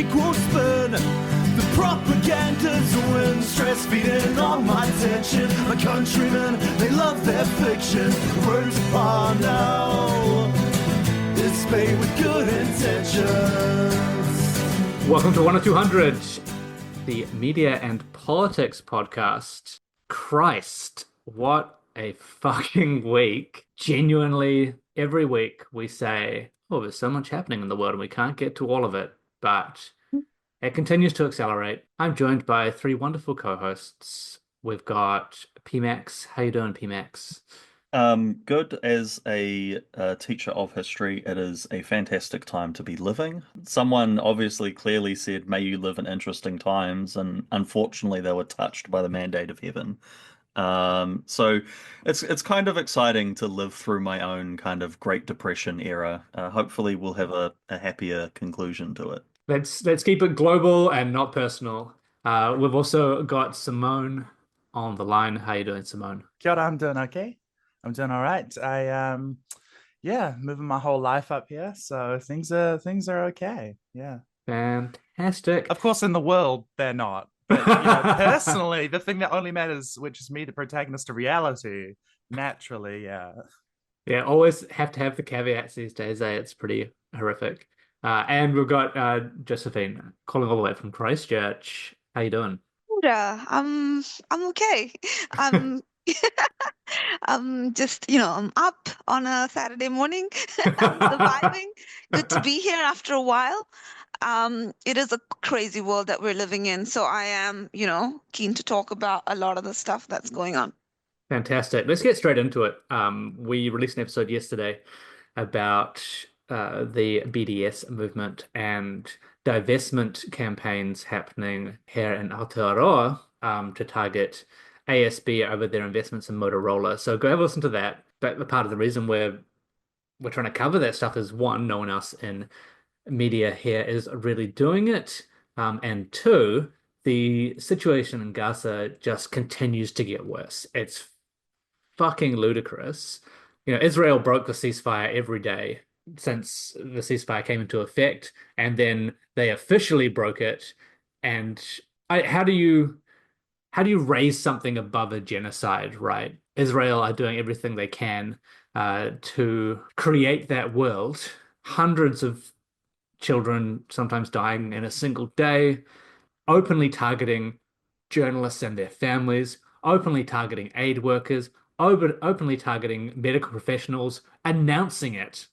equal spin. The propaganda's a win, stress feeding on my tension. My countrymen, they love their fiction. Words are now, it's made with good intentions. Welcome to 10200, the Media and Politics podcast. Christ, what a fucking week. Genuinely, every week we say, oh, there's so much happening in the world and we can't get to all of it, but it continues to accelerate. I'm joined by three wonderful co-hosts. We've got Pmax. How you doing, Pmax? Good. As a teacher of history, it is a fantastic time to be living. Someone obviously clearly said, may you live in interesting times, and unfortunately they were touched by the mandate of heaven. So it's kind of exciting to live through my own kind of Great Depression era. Hopefully we'll have a happier conclusion to it. Let's keep it global and not personal. We've also got Simone on the line. How you doing, Simone? Kia ora, I'm doing okay. I'm doing all right. Moving my whole life up here, so things are okay. Yeah. Fantastic. Of course, in the world they're not, but personally, the thing that only matters, which is me, the protagonist of reality, naturally, yeah. Yeah, always have to have the caveats these days, eh? It's pretty horrific. And we've got Josephine calling all the way from Christchurch. How you doing? I'm okay. I'm up on a Saturday morning. I'm surviving. Good to be here after a while. It is a crazy world that we're living in, so I am, keen to talk about a lot of the stuff that's going on. Fantastic. Let's get straight into it. We released an episode yesterday about the BDS movement and divestment campaigns happening here in Aotearoa to target ASB over their investments in Motorola. So go have a listen to that. But part of the reason we're trying to cover that stuff is, one, no one else in media here is really doing it. And two, the situation in Gaza just continues to get worse. It's fucking ludicrous. Israel broke the ceasefire every day since the ceasefire came into effect, and then they officially broke it. And how do you raise something above a genocide, right? Israel are doing everything they can to create that world. Hundreds of children sometimes dying in a single day, openly targeting journalists and their families, openly targeting aid workers, openly targeting medical professionals, announcing it.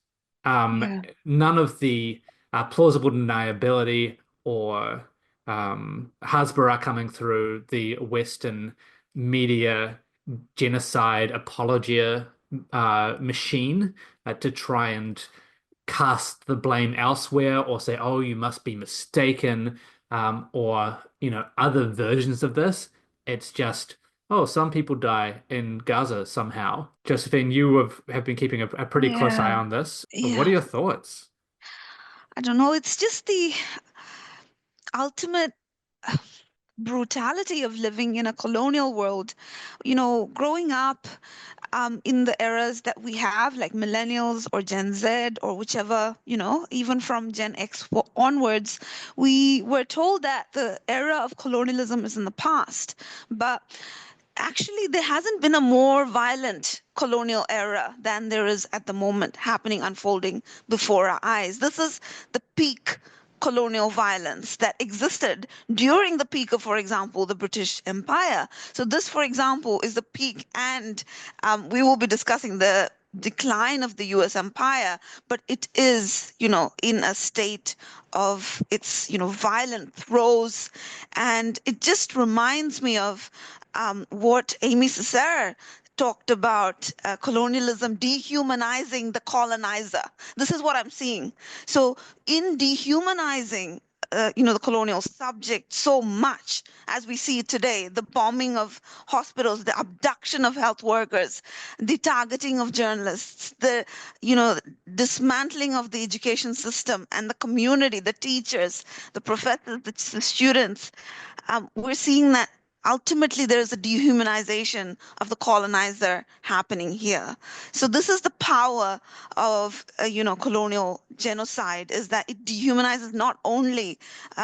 None of the plausible deniability or Hasbara coming through the Western media genocide apologia machine to try and cast the blame elsewhere or say, oh, you must be mistaken, or other versions of this. It's just, oh, some people die in Gaza somehow. Josephine, you have been keeping a pretty close eye on this. Yeah. What are your thoughts? I don't know. It's just the ultimate brutality of living in a colonial world. Growing up in the eras that we have, like millennials or Gen Z or whichever, even from Gen X onwards, we were told that the era of colonialism is in the past. But actually, there hasn't been a more violent colonial era than there is at the moment happening, unfolding before our eyes. This is the peak colonial violence that existed during the peak of, for example, the British Empire. So this, for example, is the peak, and we will be discussing the decline of the US empire, but it is, in a state of its, violent throes. And it just reminds me of what Amy Césaire talked about, colonialism dehumanizing the colonizer. This is what I'm seeing. So in dehumanizing the colonial subject so much as we see today, the bombing of hospitals, the abduction of health workers, the targeting of journalists, the dismantling of the education system and the community, the teachers, the professors, the students, we're seeing that ultimately there is a dehumanization of the colonizer happening here. So this is the power of colonial genocide, is that it dehumanizes not only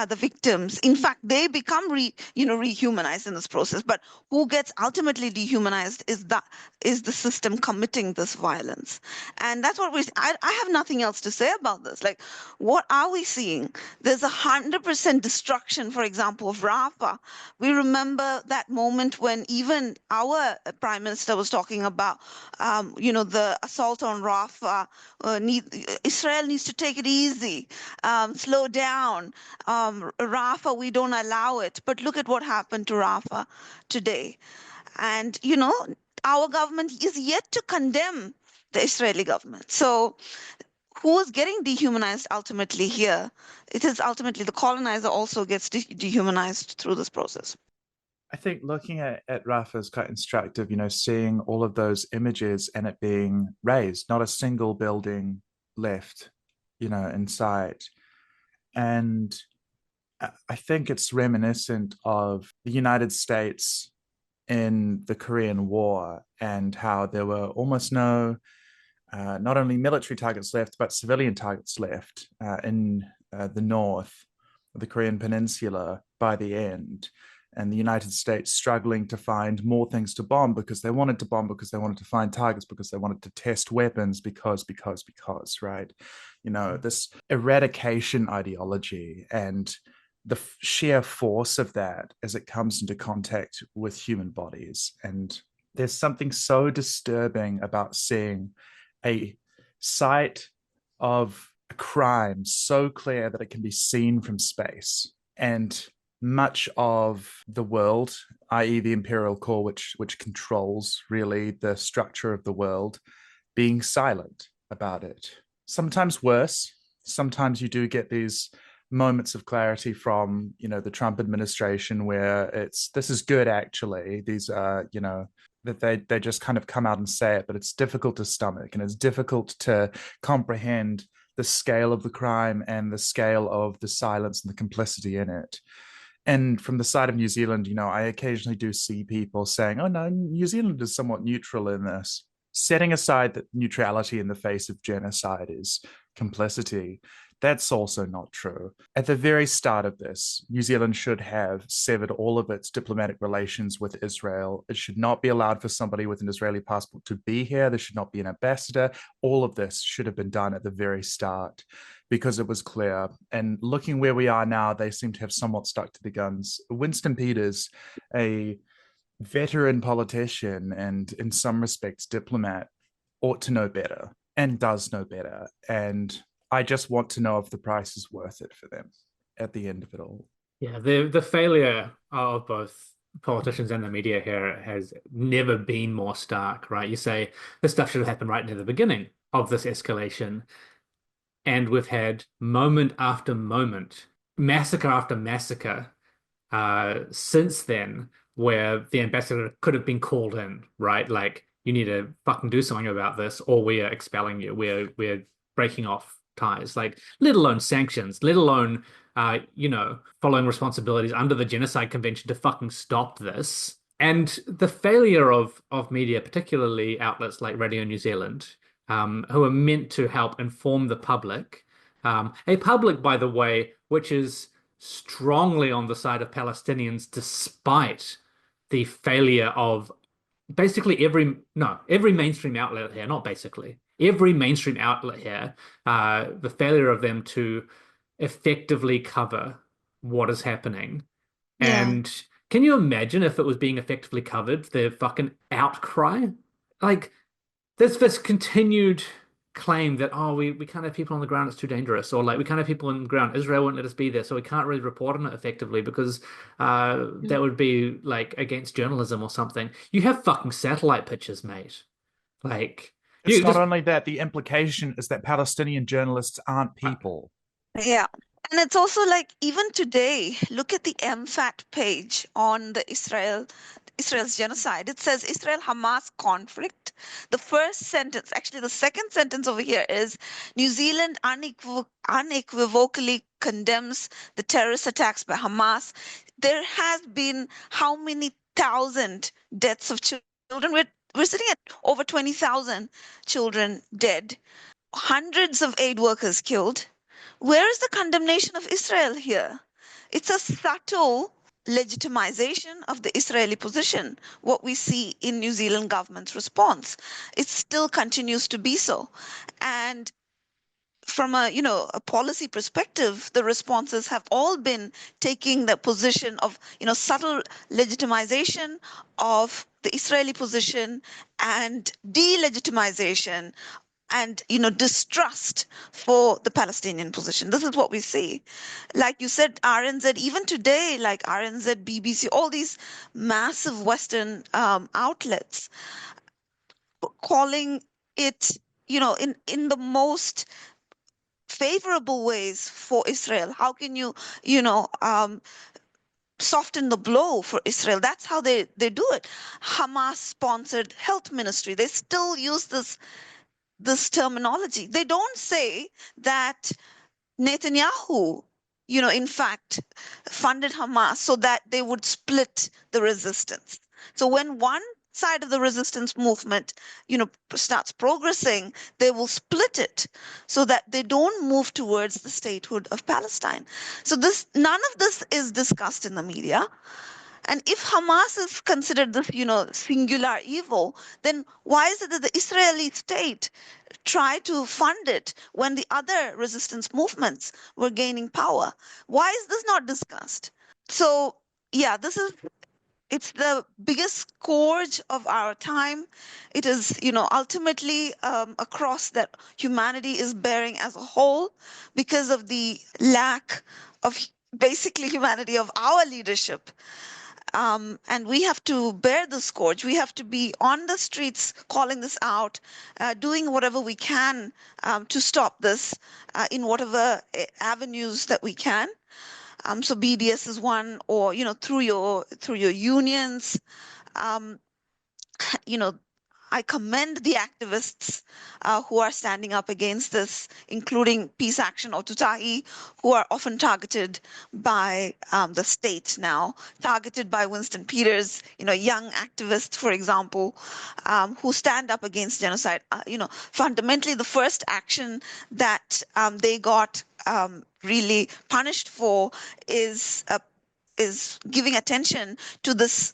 the victims. In fact, they become rehumanized in this process, but who gets ultimately dehumanized is the system committing this violence. And that's what I have nothing else to say about this. Like, what are we seeing? There's 100% destruction, for example, of Rafah. We remember that moment when even our prime minister was talking about, the assault on Rafah. Israel needs to take it easy, slow down. Rafah, we don't allow it. But look at what happened to Rafah today. And, our government is yet to condemn the Israeli government. So who is getting dehumanized ultimately here? It is ultimately the colonizer also gets dehumanized through this process. I think looking at Rafah is quite instructive, seeing all of those images and it being razed, not a single building left, in sight. And I think it's reminiscent of the United States in the Korean War and how there were almost no not only military targets left, but civilian targets left in the north of the Korean Peninsula by the end. And the United States struggling to find more things to bomb because they wanted to bomb, because they wanted to find targets, because they wanted to test weapons, because, right? This eradication ideology and the sheer force of that as it comes into contact with human bodies. And there's something so disturbing about seeing a site of a crime so clear that it can be seen from space, and much of the world, i.e. the imperial core, which controls really the structure of the world, being silent about it. Sometimes worse. Sometimes you do get these moments of clarity from, the Trump administration where this is good, actually. These are, that they just kind of come out and say it, but it's difficult to stomach and it's difficult to comprehend the scale of the crime and the scale of the silence and the complicity in it. And from the side of New Zealand, I occasionally do see people saying, oh no, New Zealand is somewhat neutral in this. Setting aside that neutrality in the face of genocide is complicity, that's also not true. At the very start of this, New Zealand should have severed all of its diplomatic relations with Israel. It should not be allowed for somebody with an Israeli passport to be here. There should not be an ambassador. All of this should have been done at the very start because it was clear. And looking where we are now, they seem to have somewhat stuck to the guns. Winston Peters, a veteran politician and in some respects diplomat, ought to know better and does know better. And I just want to know if the price is worth it for them at the end of it all. Yeah, the failure of both politicians and the media here has never been more stark, right? You say this stuff should have happened right near the beginning of this escalation. And we've had moment after moment, massacre after massacre since then, where the ambassador could have been called in, right? Like, you need to fucking do something about this, or we are expelling you. We're breaking off ties, like, let alone sanctions, let alone following responsibilities under the Genocide Convention to fucking stop this. And the failure of media, particularly outlets like Radio New Zealand, who are meant to help inform the public, a public, by the way, which is strongly on the side of Palestinians, despite the failure of basically every mainstream outlet here, not basically, every mainstream outlet here, the failure of them to effectively cover what is happening. Yeah. And can you imagine if it was being effectively covered, the fucking outcry? Like, there's this continued claim that, oh, we can't have people on the ground, it's too dangerous, or like we can't have people on the ground, Israel won't let us be there, so we can't really report on it effectively because that would be like against journalism or something. You have fucking satellite pictures, mate. Like, it's not only that, the implication is that Palestinian journalists aren't people. Yeah. And it's also like, even today, look at the MFAT page on the Israel's genocide. It says Israel-Hamas conflict. The first sentence, actually the second sentence over here is, New Zealand unequivocally condemns the terrorist attacks by Hamas. There has been how many thousand deaths of children? We're sitting at over 20,000 children dead, hundreds of aid workers killed. Where is the condemnation of Israel here? It's a subtle legitimization of the Israeli position, what we see in New Zealand government's response. It still continues to be so. And from a policy perspective, the responses have all been taking the position of subtle legitimization of the Israeli position and delegitimization and distrust for the Palestinian position. This is what we see. Like you said, RNZ, even today, like RNZ, BBC, all these massive Western outlets calling it in the most favorable ways for Israel. How can you soften the blow for Israel? That's how they do it. Hamas sponsored health ministry. They still use this terminology. They don't say that Netanyahu, in fact, funded Hamas so that they would split the resistance. So when one side of the resistance movement, starts progressing, they will split it so that they don't move towards the statehood of Palestine. So none of this is discussed in the media. And if Hamas is considered this, singular evil, then why is it that the Israeli state tried to fund it when the other resistance movements were gaining power? Why is this not discussed? So, yeah, it's the biggest scourge of our time. It is, ultimately a cross that humanity is bearing as a whole because of the lack of basically humanity of our leadership. And we have to bear the scourge. We have to be on the streets calling this out, doing whatever we can to stop this in whatever avenues that we can. So BDS is one, or through your unions. I commend the activists who are standing up against this, including Peace Action or Tutahi, who are often targeted by the state now, targeted by Winston Peters, young activists, for example, who stand up against genocide. Fundamentally, the first action that they got really punished for is giving attention to this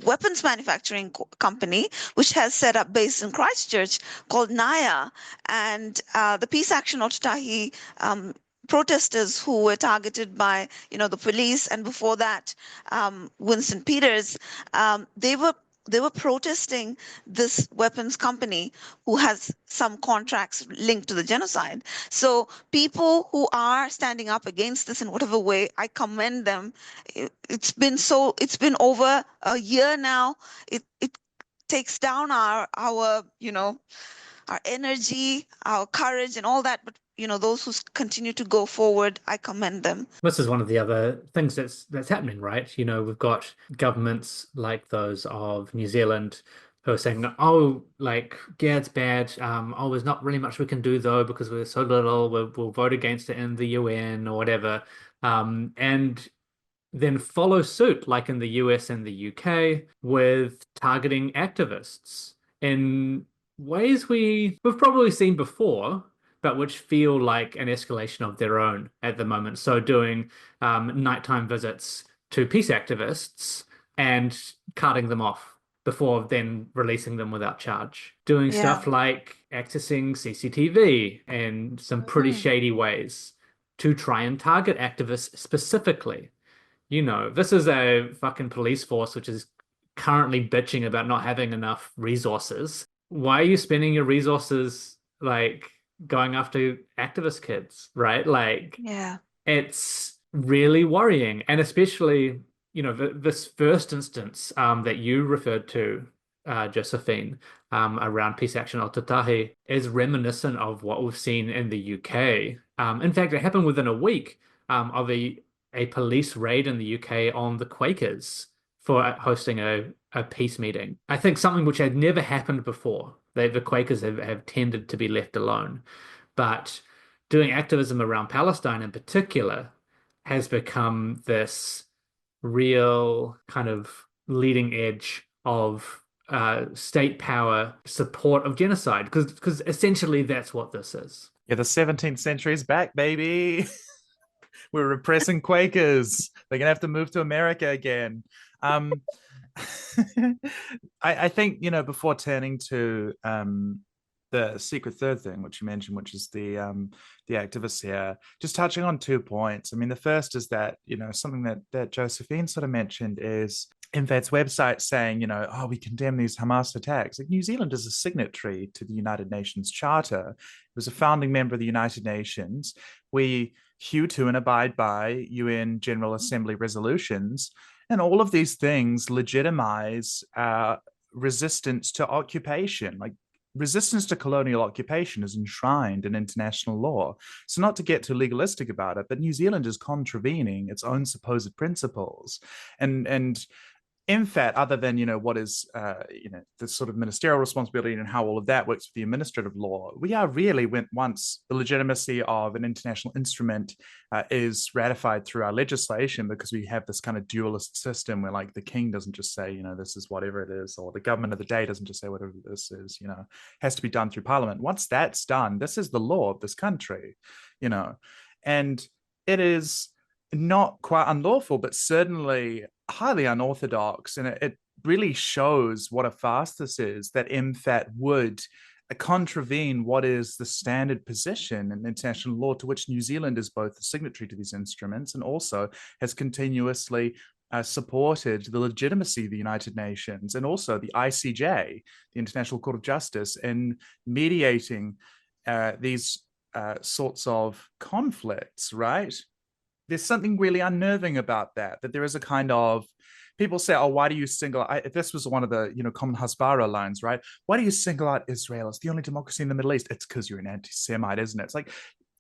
weapons manufacturing company, which has set up base in Christchurch called Naya, and the Peace Action or Tutahi protesters who were targeted by the police, and before that Winston Peters, they were protesting this weapons company who has some contracts linked to the genocide. So people who are standing up against this in whatever way, I commend them. It's been over a year now. It takes down our energy, our courage, and all that. But those who continue to go forward, I commend them. This is one of the other things that's happening, right? We've got governments like those of New Zealand who are saying, oh, like, yeah, it's bad. Oh, there's not really much we can do though because we're so little. We'll vote against it in the UN or whatever, and then follow suit, like in the US and the UK, with targeting activists in ways we've probably seen before, but which feel like an escalation of their own at the moment. So doing nighttime visits to peace activists and carting them off before then releasing them without charge. Doing stuff like accessing CCTV in some pretty shady ways to try and target activists specifically. This is a fucking police force which is currently bitching about not having enough resources. Why are you spending your resources like going after activist kids, right? Like, it's really worrying. And especially, this first instance that you referred to, Josephine, around Peace Action or Tutahi is reminiscent of what we've seen in the UK. In fact, it happened within a week of a police raid in the UK on the Quakers for hosting a peace meeting. I think something which had never happened before. The Quakers have tended to be left alone. But doing activism around Palestine in particular has become this real kind of leading edge of state power support of genocide, because essentially that's what this is. Yeah, the 17th century is back, baby. We're repressing Quakers. They're gonna have to move to America again. I think, before turning to the secret third thing, which you mentioned, which is the activists here, just touching on 2 points. I mean, the first is that, something that Josephine sort of mentioned is INFAD's website saying, oh, we condemn these Hamas attacks. Like, New Zealand is a signatory to the United Nations Charter. It was a founding member of the United Nations. We hew to and abide by UN General Assembly resolutions. And all of these things legitimize resistance to occupation. Like, resistance to colonial occupation is enshrined in international law. So, not to get too legalistic about it, but New Zealand is contravening its own supposed principles. And in fact, other than, what is, the sort of ministerial responsibility and how all of that works with the administrative law, we are really, once the legitimacy of an international instrument is ratified through our legislation, because we have this kind of dualist system where, like, the king doesn't just say, this is whatever it is, or the government of the day doesn't just say whatever this is, has to be done through parliament. Once that's done, this is the law of this country, and it is not quite unlawful, but certainly highly unorthodox. And it really shows what a farce this is, that MFAT would contravene what is the standard position in international law, to which New Zealand is both a signatory to these instruments and also has continuously supported the legitimacy of the United Nations and also the ICJ, the International Court of Justice, in mediating these sorts of conflicts, right? There's something really unnerving about that there is a kind of, people say, oh, why do you single out, this was one of the, common Hasbara lines, right? Why do you single out Israel? It's the only democracy in the Middle East. It's because you're an anti-Semite, isn't it? It's like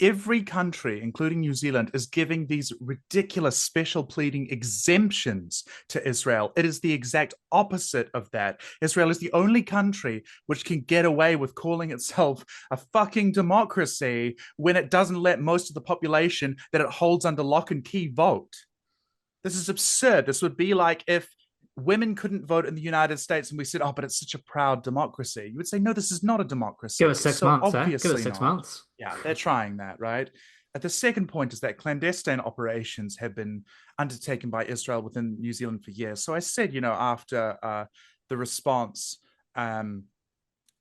every country, including New Zealand, is giving these ridiculous special pleading exemptions to Israel. It is the exact opposite of that. Israel is the only country which can get away with calling itself a fucking democracy when it doesn't let most of the population that it holds under lock and key vote. This is absurd. This would be like if women couldn't vote in the United States and we said, oh, but it's such a proud democracy. You would say, no, this is not a democracy. Give us 6 months, eh? Give us 6 months. Yeah, they're trying that, right? The second point is that clandestine operations have been undertaken by Israel within New Zealand for years. So I said, after the response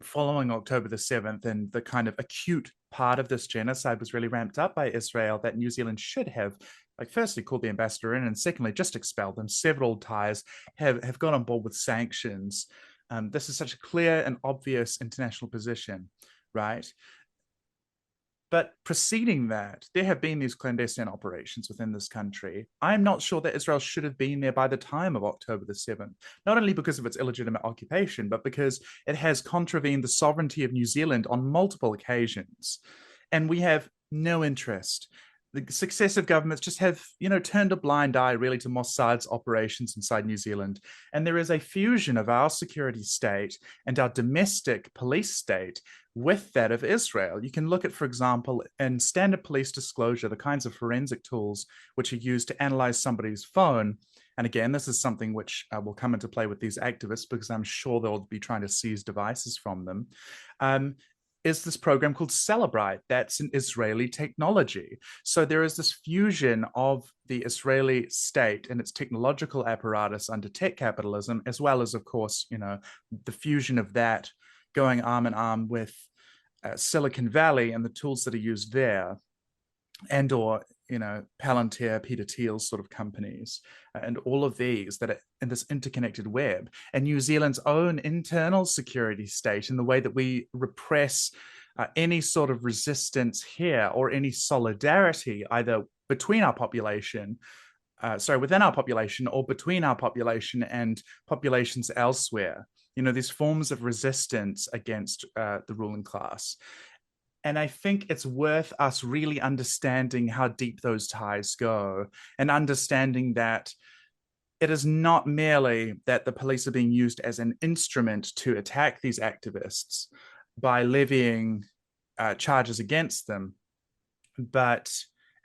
following October the 7th and the kind of acute part of this genocide was really ramped up by Israel, that New Zealand should have, firstly, called the ambassador in, and secondly, just expelled them. Several ties have gone on board with sanctions. This is such a clear and obvious international position, right? But preceding that, there have been these clandestine operations within this country. I'm not sure that Israel should have been there by the time of October the 7th, not only because of its illegitimate occupation, but because it has contravened the sovereignty of New Zealand on multiple occasions. And we have no interest. The successive governments just have, turned a blind eye really to Mossad's operations inside New Zealand. And there is a fusion of our security state and our domestic police state with that of Israel. You can look at, for example, in standard police disclosure, the kinds of forensic tools which are used to analyze somebody's phone. And again, this is something which will come into play with these activists, because I'm sure they'll be trying to seize devices from them. Is this program called Celebrite. That's an Israeli technology. So there is this fusion of the Israeli state and its technological apparatus under tech capitalism, as well as, of course, the fusion of that going arm in arm with Silicon Valley and the tools that are used there, and or Palantir, Peter Thiel's sort of companies, and all of these that are in this interconnected web, and New Zealand's own internal security state in the way that we repress any sort of resistance here or any solidarity either between our population, within our population, or between our population and populations elsewhere. These forms of resistance against the ruling class. And I think it's worth us really understanding how deep those ties go, and understanding that it is not merely that the police are being used as an instrument to attack these activists by levying charges against them, but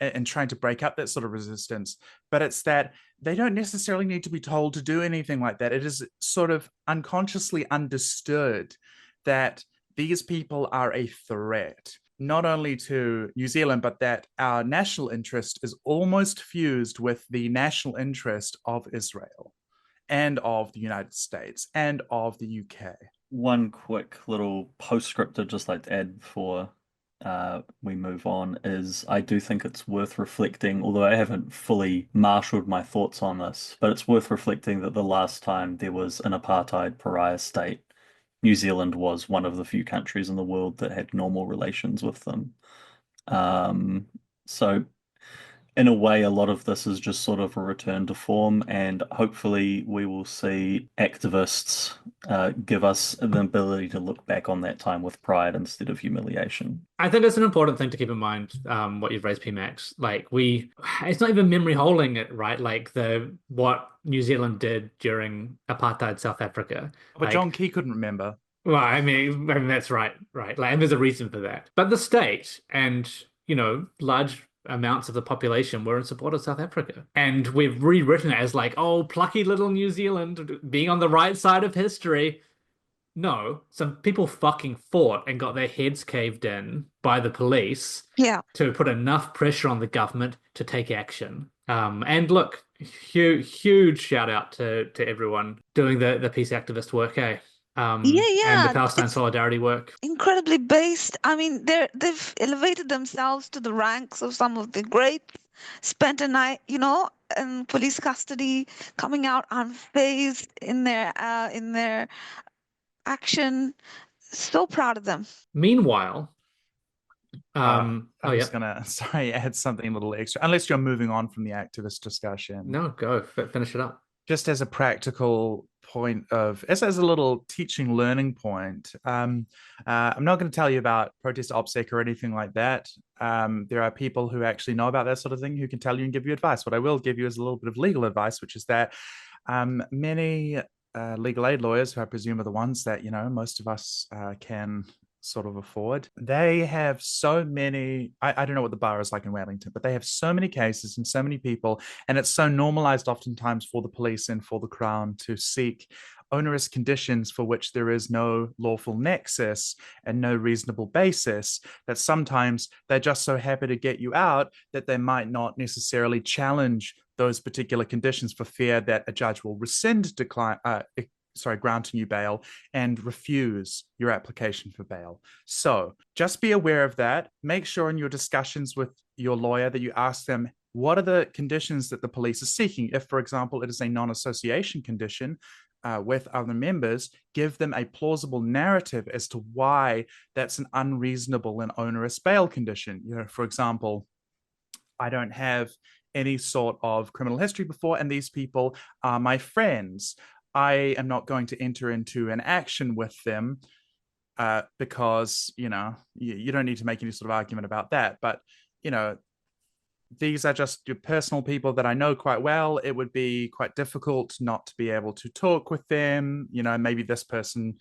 and trying to break up that sort of resistance. But it's that they don't necessarily need to be told to do anything like that. It is sort of unconsciously understood that these people are a threat, not only to New Zealand, but that our national interest is almost fused with the national interest of Israel and of the United States and of the UK. One quick little postscript I'd just like to add before we move on is I do think it's worth reflecting, although I haven't fully marshaled my thoughts on this, but it's worth reflecting that the last time there was an apartheid pariah state, New Zealand was one of the few countries in the world that had normal relations with them. So in a way, a lot of this is just sort of a return to form, and hopefully we will see activists give us the ability to look back on that time with pride instead of humiliation. I think it's an important thing to keep in mind, what you've raised, Pmax. It's not even memory holding it, right? Like what New Zealand did during apartheid South Africa. But John Key couldn't remember. Well, I mean that's right. And there's a reason for that. But the state and, large amounts of the population were in support of South Africa. And we've rewritten it as plucky little New Zealand being on the right side of history. No, some people fucking fought and got their heads caved in by the police to put enough pressure on the government to take action. And look, huge shout out to everyone doing the peace activist work, and the Palestine solidarity work. Incredibly based. I mean, they've elevated themselves to the ranks of some of the greats, spent a night, in police custody, coming out unfazed in their action. So proud of them. Meanwhile, I was gonna add something a little extra, unless you're moving on from the activist discussion. No, go finish it up. Just as a practical point as a little teaching learning point, I'm not going to tell you about protest OPSEC or anything like that. There are people who actually know about that sort of thing who can tell you and give you advice. What I will give you is a little bit of legal advice, which is that many legal aid lawyers, who I presume are the ones that most of us can sort of afford, they have so many, I don't know what the bar is like in Wellington, but they have so many cases and so many people, and it's so normalized oftentimes for the police and for the Crown to seek onerous conditions for which there is no lawful nexus and no reasonable basis, that sometimes they're just so happy to get you out that they might not necessarily challenge those particular conditions for fear that a judge will rescind granting you bail and refuse your application for bail. So just be aware of that. Make sure in your discussions with your lawyer that you ask them, what are the conditions that the police are seeking? If, for example, it is a non-association condition with other members, give them a plausible narrative as to why that's an unreasonable and onerous bail condition. For example, I don't have any sort of criminal history before, and these people are my friends. I am not going to enter into an action with them because, you don't need to make any sort of argument about that. But, these are just your personal people that I know quite well. It would be quite difficult not to be able to talk with them. Maybe this person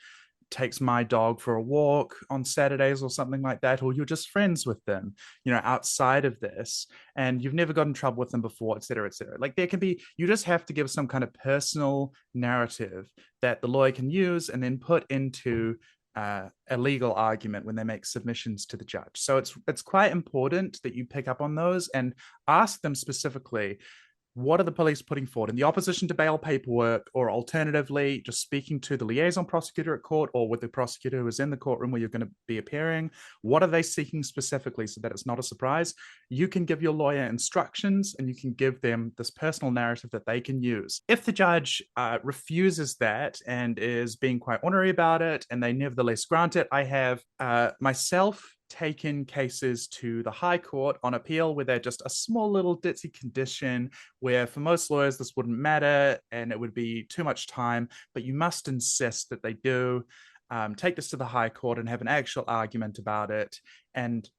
takes my dog for a walk on Saturdays or something like that, or you're just friends with them, outside of this, and you've never got in trouble with them before, et cetera, et cetera. Like you just have to give some kind of personal narrative that the lawyer can use and then put into a legal argument when they make submissions to the judge. So it's quite important that you pick up on those and ask them specifically, what are the police putting forward in the opposition to bail paperwork, or alternatively, just speaking to the liaison prosecutor at court or with the prosecutor who is in the courtroom where you're going to be appearing? What are they seeking specifically so that it's not a surprise? You can give your lawyer instructions and you can give them this personal narrative that they can use. If the judge refuses that and is being quite ornery about it and they nevertheless grant it, I have myself taken cases to the High Court on appeal where they're just a small little ditzy condition where for most lawyers this wouldn't matter and it would be too much time, but you must insist that they do take this to the High Court and have an actual argument about it. And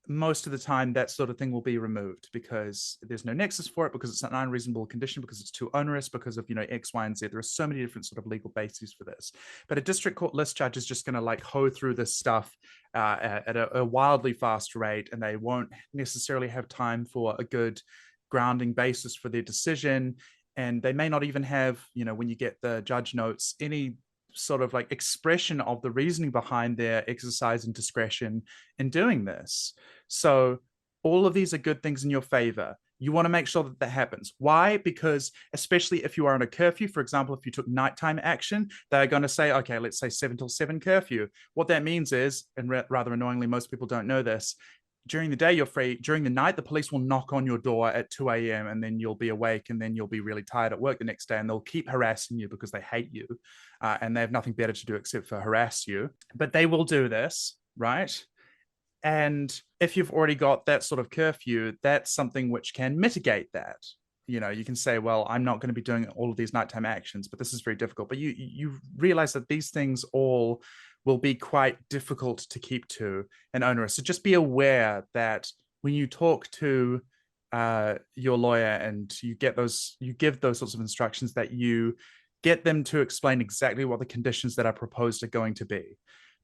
most of the time that sort of thing will be removed because there's no nexus for it, because it's an unreasonable condition, because it's too onerous, because of, you know, X, Y, and Z. There are so many different sort of legal bases for this. But a district court list judge is just going to like hoe through this stuff at a wildly fast rate, and they won't necessarily have time for a good grounding basis for their decision. And they may not even have, you know, when you get the judge notes, any sort of like expression of the reasoning behind their exercise and discretion in doing this. So all of these are good things in your favor. You want to make sure that that happens. Why? Because especially if you are on a curfew, for example, if you took nighttime action, they're going to say, okay, let's say 7 till 7 curfew. What that means is, and rather annoyingly, most people don't know this, during the day you're free. During the night, the police will knock on your door at 2 a.m. and then you'll be awake, and then you'll be really tired at work the next day, and they'll keep harassing you because they hate you, and they have nothing better to do except for harass you. But they will do this, right? And if you've already got that sort of curfew, that's something which can mitigate that. You know, you can say, well, I'm not going to be doing all of these nighttime actions, but this is very difficult. But you realize that these things all will be quite difficult to keep to and onerous. So just be aware that when you talk to your lawyer and you give those sorts of instructions, that you get them to explain exactly what the conditions that are proposed are going to be.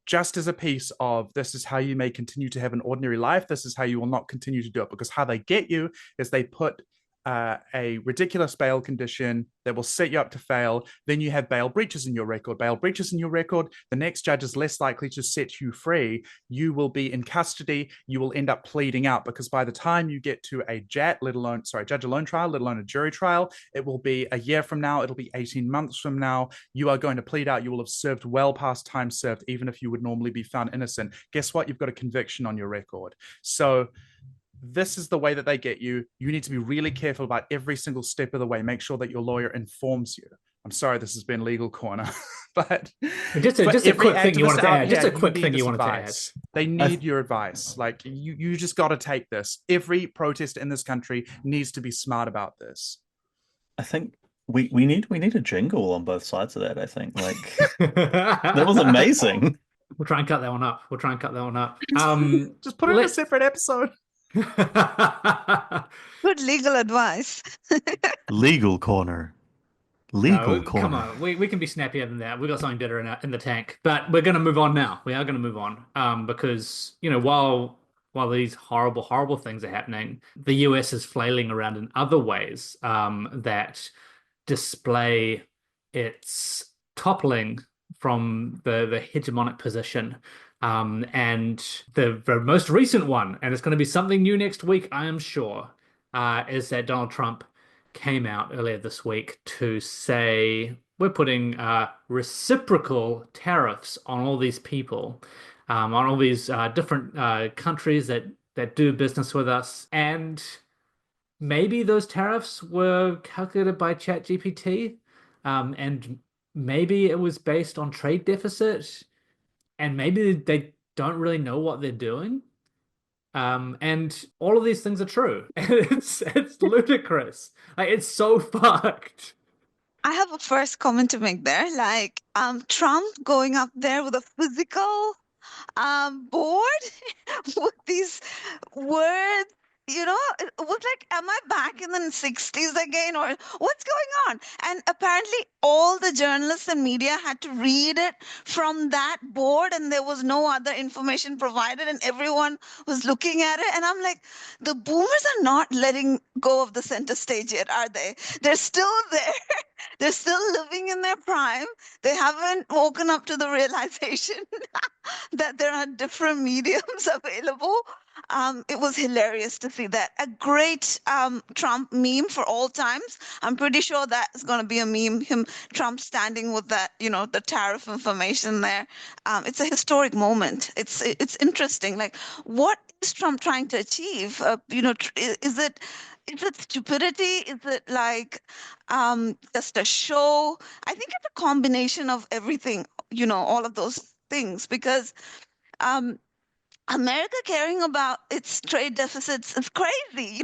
Just as a piece of, this is how you may continue to have an ordinary life, this is how you will not continue to do it. Because how they get you is they put a ridiculous bail condition that will set you up to fail. Then you have bail breaches in your record. Bail breaches in your record, the next judge is less likely to set you free. You will be in custody. You will end up pleading out, because by the time you get to a judge alone trial, let alone a jury trial, it will be a year from now. It'll be 18 months from now. You are going to plead out. You will have served well past time served, even if you would normally be found innocent. Guess what? You've got a conviction on your record. So this is the way that they get you. You need to be really careful about every single step of the way. Make sure that your lawyer informs you. I'm sorry, this has been Legal Corner, but just a quick thing you wanted to add. Just a quick thing you wanted to add. They need your advice. Like you just got to take this. Every protester in this country needs to be smart about this. I think we need a jingle on both sides of that. I think that was amazing. We'll try and cut that one up. Just put it in a separate episode. Good legal advice. Legal Corner. Corner. Come on, we can be snappier than that. We've got something better in the tank. But we're going to move on now. We are going to move on because, you know, while these horrible things are happening, the US is flailing around in other ways that display its toppling from the hegemonic position. And the most recent one, and it's going to be something new next week, I am sure, is that Donald Trump came out earlier this week to say we're putting reciprocal tariffs on all these people, on all these different countries that do business with us. And maybe those tariffs were calculated by ChatGPT, and maybe it was based on trade deficit. And maybe they don't really know what they're doing. And all of these things are true. It's ludicrous. Like, it's so fucked. I have a first comment to make there. Like, Trump going up there with a physical board with these words. You know, it was like, am I back in the 60s again, or what's going on? And apparently all the journalists and media had to read it from that board, and there was no other information provided, and everyone was looking at it. And I'm like, the boomers are not letting go of the center stage yet, are they? They're still there. They're still living in their prime. They haven't woken up to the realization that there are different mediums available. It was hilarious to see that. A great Trump meme for all times. I'm pretty sure that is going to be a meme, Trump standing with that, you know, the tariff information there. It's a historic moment. It's interesting. Like, what is Trump trying to achieve? You know, is it stupidity? Is it like just a show? I think it's a combination of everything, you know, all of those things, because America caring about its trade deficits is crazy.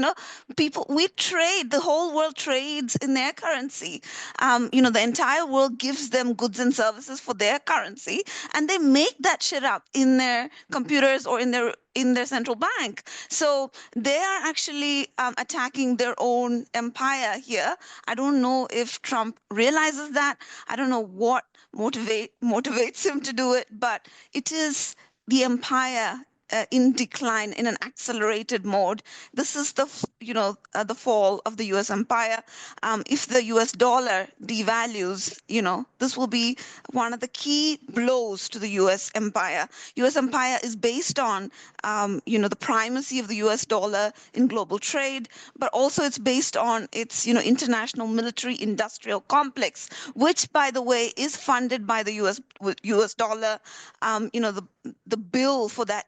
We trade, the whole world trades in their currency. The entire world gives them goods and services for their currency, and they make that shit up in their computers or in their central bank. So they are actually attacking their own empire here. I don't know if Trump realizes that. I don't know what motivates him to do it, but it is the empire in decline in an accelerated mode. This is the fall of the U.S. empire. If the U.S. dollar devalues, this will be one of the key blows to the U.S. empire. U.S. empire is based on, the primacy of the U.S. dollar in global trade, but also it's based on its, international military industrial complex, which, by the way, is funded by the U.S. dollar. The bill for that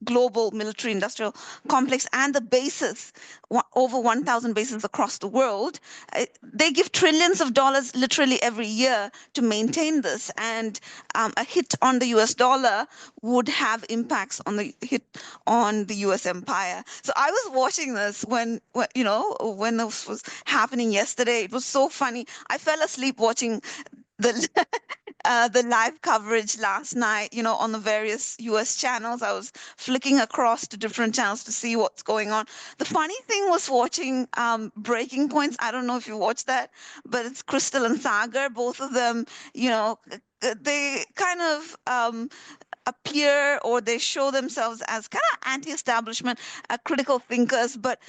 global military industrial complex and the bases, over 1,000 bases across the world. They give trillions of dollars literally every year to maintain this. And a hit on the US dollar would have impacts on the US empire. So I was watching this when this was happening yesterday. It was so funny. I fell asleep watching the the live coverage last night, on the various US channels. I was flicking across to different channels to see what's going on. The funny thing was watching Breaking Points. I don't know if you watched that, but it's Crystal and Sagar. Both of them, they kind of appear, or they show themselves as kind of anti-establishment, critical thinkers, but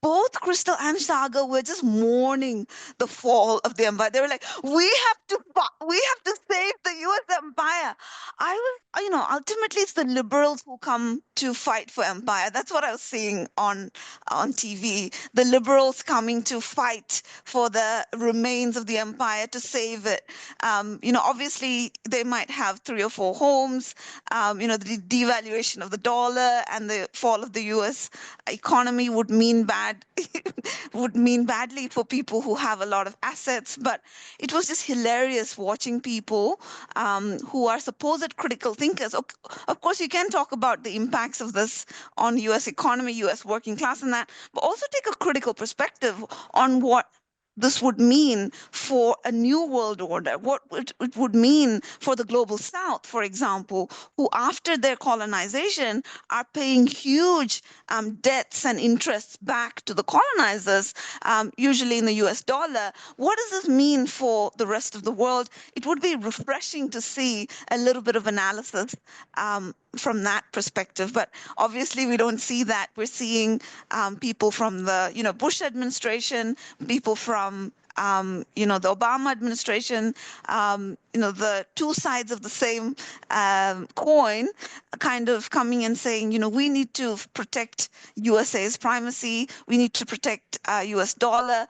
both Crystal and Saga were just mourning the fall of the empire. They were like, we have to save the U.S. empire. I was, ultimately it's the liberals who come to fight for empire. That's what I was seeing on TV. The liberals coming to fight for the remains of the empire, to save it. Obviously they might have 3 or 4 homes. The devaluation of the dollar and the fall of the U.S. economy would mean badly for people who have a lot of assets. But it was just hilarious watching people who are supposed critical thinkers. Of course, you can talk about the impacts of this on U.S. economy, U.S. working class and that, but also take a critical perspective on what this would mean for a new world order, what it would mean for the global south, for example, who after their colonization are paying huge debts and interests back to the colonizers, usually in the US dollar. What does this mean for the rest of the world? It would be refreshing to see a little bit of analysis from that perspective. But obviously we don't see that. We're seeing people from the Bush administration, people from the Obama administration, the two sides of the same coin, kind of coming and saying, we need to protect USA's primacy. We need to protect US dollar.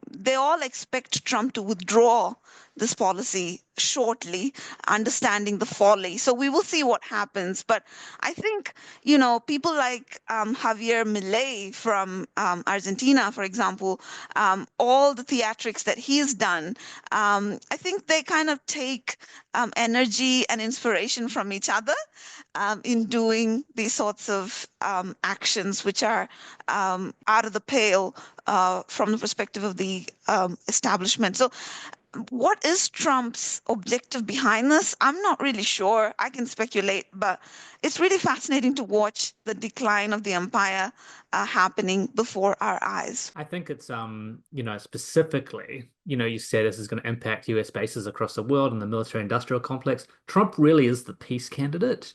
They all expect Trump to withdraw this policy shortly, understanding the folly. So we will see what happens. But I think, people like Javier Milei from Argentina, for example, all the theatrics that he's done, I think they kind of take energy and inspiration from each other in doing these sorts of actions, which are out of the pale from the perspective of the establishment. So what is Trump's objective behind this? I'm not really sure. I can speculate, but it's really fascinating to watch the decline of the empire happening before our eyes. I think it's specifically, you said this is going to impact US bases across the world and the military industrial complex. Trump really is the peace candidate.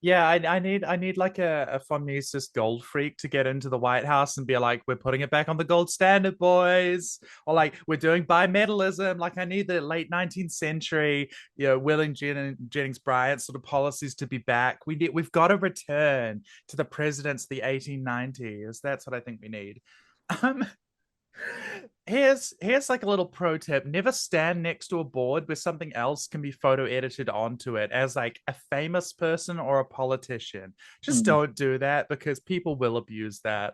Yeah, I need like a feminist gold freak to get into the White House and be like, we're putting it back on the gold standard, boys, or like we're doing bimetallism. Like I need the late 19th century, Willing Jennings Bryan sort of policies to be back. We've got to return to the presidents of the 1890s. That's what I think we need. Here's like a little pro tip. Never stand next to a board where something else can be photo edited onto it as like a famous person or a politician. Just don't do that, because people will abuse that.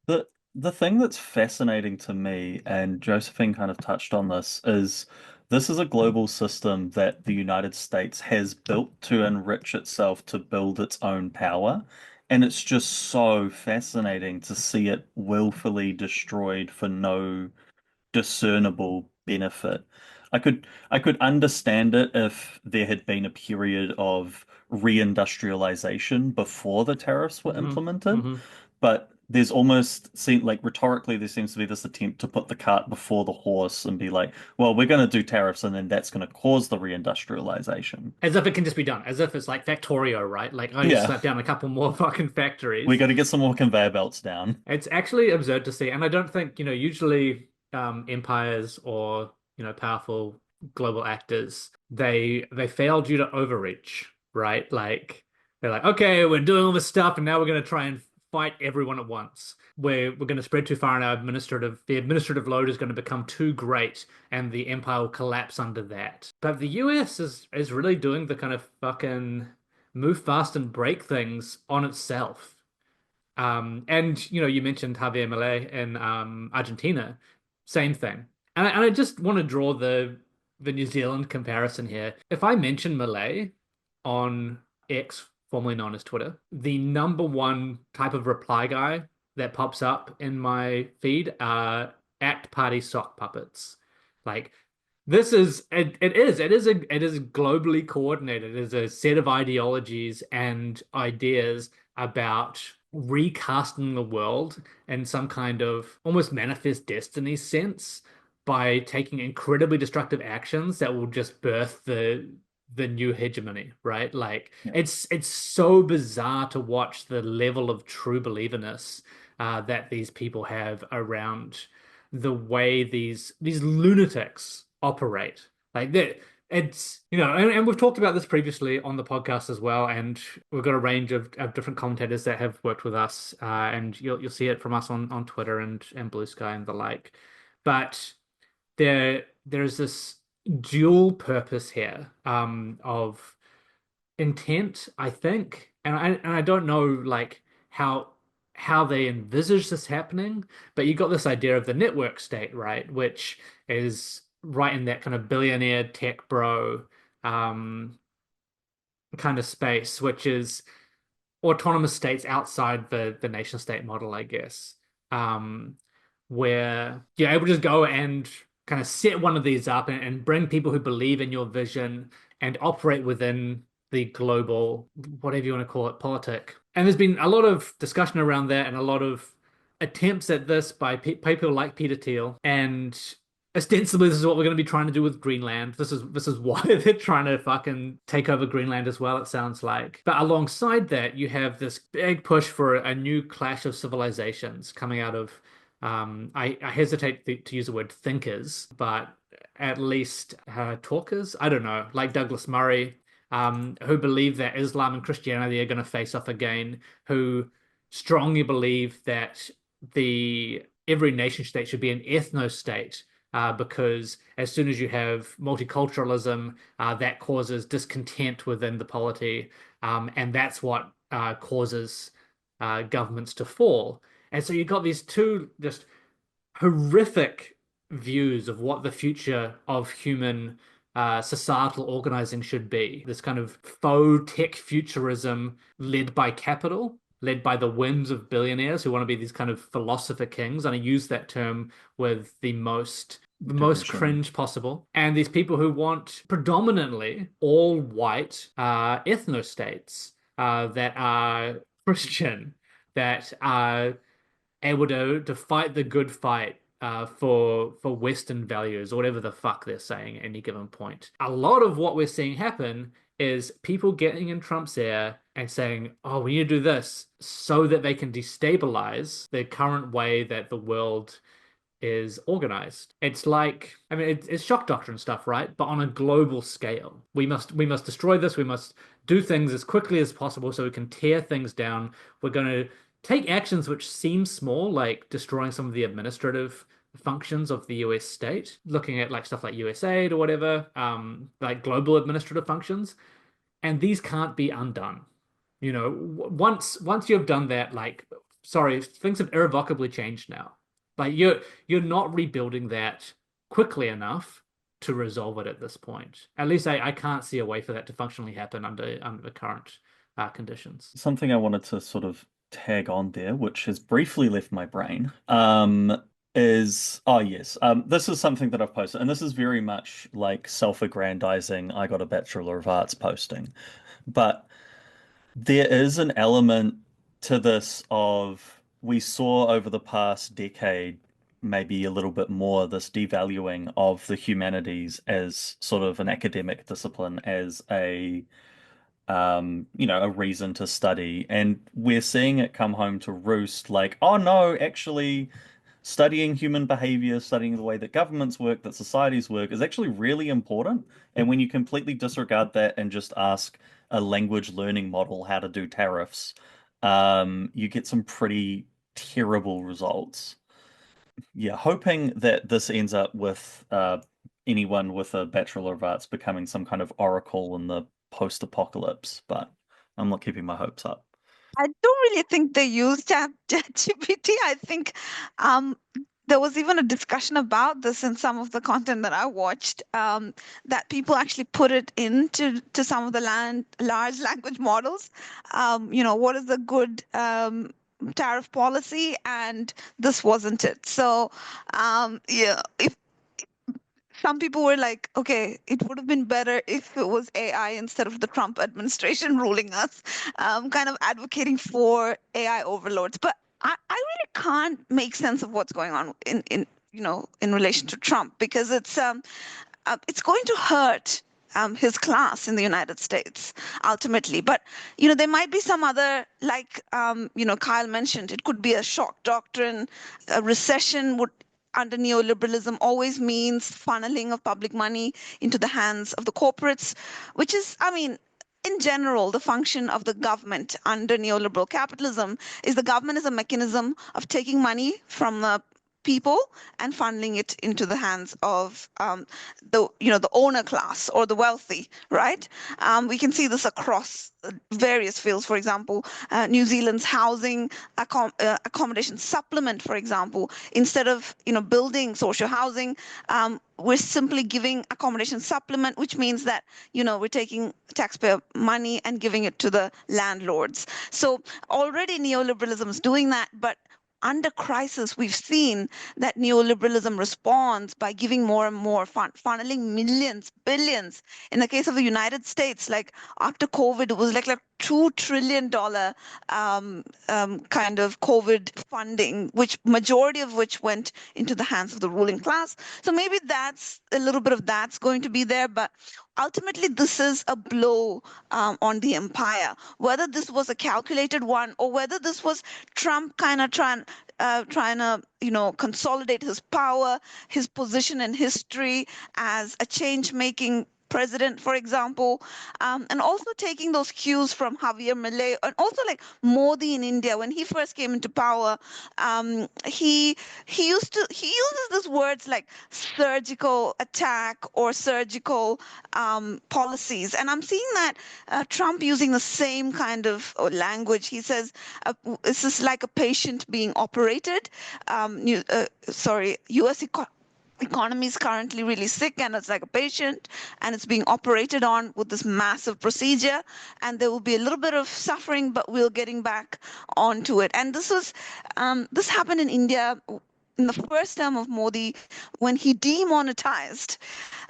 The thing that's fascinating to me, and Josephine kind of touched on this, is This is a global system that the United States has built to enrich itself to build its own power. And it's just so fascinating to see it willfully destroyed for no discernible benefit. I could understand it if there had been a period of reindustrialization before the tariffs were Hmm. implemented, Hmm. but there's almost seem like rhetorically there seems to be this attempt to put the cart before the horse and be like, well, we're going to do tariffs and then that's going to cause the reindustrialization. As if it can just be done, as if it's like Factorio, right? Like, I just Yeah, slap down a couple more fucking we factories. got to get some more conveyor belts down. It's actually absurd to see, and I don't think, usually empires or, powerful global actors, they failed due to overreach, right? Like they're like, okay, we're doing all this stuff, and now we're gonna try and fight everyone at once. We're gonna spread too far, and the administrative load is gonna become too great, and the empire will collapse under that. But the US is really doing the kind of fucking move fast and break things on itself. And you mentioned Javier Milei in Argentina, same thing. And I just want to draw the New Zealand comparison here. If I mention Milei on X, formerly known as Twitter, the number one type of reply guy that pops up in my feed are Act Party sock puppets. Like this is it is globally coordinated. It is a set of ideologies and ideas about recasting the world in some kind of almost manifest destiny sense by taking incredibly destructive actions that will just birth the new hegemony, right? Like Yeah. it's so bizarre to watch the level of true believerness that these people have around the way these lunatics operate. Like that, it's and we've talked about this previously on the podcast as well, and we've got a range of different commentators that have worked with us, and you'll see it from us on Twitter and Blue Sky and the like. But there's this dual purpose here of intent, I think, and I don't know like how they envisage this happening, but you got this idea of the network state, right? Which is right in that kind of billionaire tech bro um kind of space, which is autonomous states outside the nation state model, I guess, um, where you're able to just go and kind of set one of these up and bring people who believe in your vision and operate within the global, whatever you want to call it, politic. And there's been a lot of discussion around that and a lot of attempts at this by people like Peter Thiel. And ostensibly, this is what we're going to be trying to do with Greenland. This is why they're trying to fucking take over Greenland as well, it sounds like. But alongside that, you have this big push for a new clash of civilizations coming out of I hesitate to use the word thinkers, but at least talkers. I don't know, like Douglas Murray, who believe that Islam and Christianity are going to face off again, who strongly believe that the every nation state should be an ethno state because as soon as you have multiculturalism, that causes discontent within the polity, and that's what causes governments to fall. And so you've got these two just horrific views of what the future of human societal organizing should be. This kind of faux tech futurism led by capital, led by the whims of billionaires who want to be these kind of philosopher kings. And I use that term with the most Definition. cringe possible. And these people who want predominantly all white ethno states that are Christian, that are able to fight the good fight for Western values or whatever the fuck they're saying at any given point. A lot of what we're seeing happen is people getting in Trump's ear and saying, "Oh, we need to do this," so that they can destabilize the current way that the world is organized. It's like, I mean, it's shock doctrine stuff, right? But on a global scale. We must destroy this. We must do things as quickly as possible so we can tear things down. We're going to take actions which seem small, like destroying some of the administrative functions of the US state, looking at like stuff like USAID or whatever, like global administrative functions, and these can't be undone. Once you've done that, like, sorry, things have irrevocably changed now. Like you're not rebuilding that quickly enough to resolve it at this point. At least I can't see a way for that to functionally happen under the current conditions. Something I wanted to sort of tag on there, which has briefly left my brain, is this is something that I've posted, and this is very much like self-aggrandizing I got a Bachelor of Arts posting. But there is an element to this of we saw over the past decade, maybe a little bit more, this devaluing of the humanities as sort of an academic discipline, as a a reason to study. And we're seeing it come home to roost, like, oh no, actually studying human behavior, studying the way that governments work, that societies work, is actually really important. And when you completely disregard that and just ask a language learning model how to do tariffs, you get some pretty terrible results. Yeah, hoping that this ends up with anyone with a Bachelor of Arts becoming some kind of oracle in the post-apocalypse, but I'm not keeping my hopes up. I don't really think they use ChatGPT. I think there was even a discussion about this in some of the content that I watched, that people actually put it into some of the large language models. What is a good tariff policy? And this wasn't it. So, if some people were like, okay, it would have been better if it was AI instead of the Trump administration ruling us, kind of advocating for AI overlords. But I really can't make sense of what's going on in relation to Trump, because it's going to hurt his class in the United States ultimately. But there might be some other, like Kyle mentioned, it could be a shock doctrine. A recession would, under neoliberalism, always means funneling of public money into the hands of the corporates, which is, in general, the function of the government under neoliberal capitalism is the government is a mechanism of taking money from the people and funneling it into the hands of the owner class or the wealthy, right? We can see this across various fields. For example, New Zealand's housing accommodation supplement, for example, instead of building social housing, we're simply giving accommodation supplement, which means that we're taking taxpayer money and giving it to the landlords. So already neoliberalism is doing that, but under crisis, we've seen that neoliberalism responds by giving more and more, funneling millions, billions. In the case of the United States, like after COVID, it was like $2 trillion kind of COVID funding, which majority of which went into the hands of the ruling class. So maybe that's a little bit of that's going to be there, but ultimately this is a blow on the empire. Whether this was a calculated one or whether this was Trump kind of trying to consolidate his power, his position in history as a change-making president, for example, and also taking those cues from Javier Milei, and also like Modi in India when he first came into power. He uses these words like surgical attack or surgical policies, and I'm seeing that Trump using the same kind of language. He says this is like a patient being operated. U.S. economy is currently really sick, and it's like a patient, and it's being operated on with this massive procedure, and there will be a little bit of suffering, but we're getting back onto it. And this happened in India in the first term of Modi, when he demonetized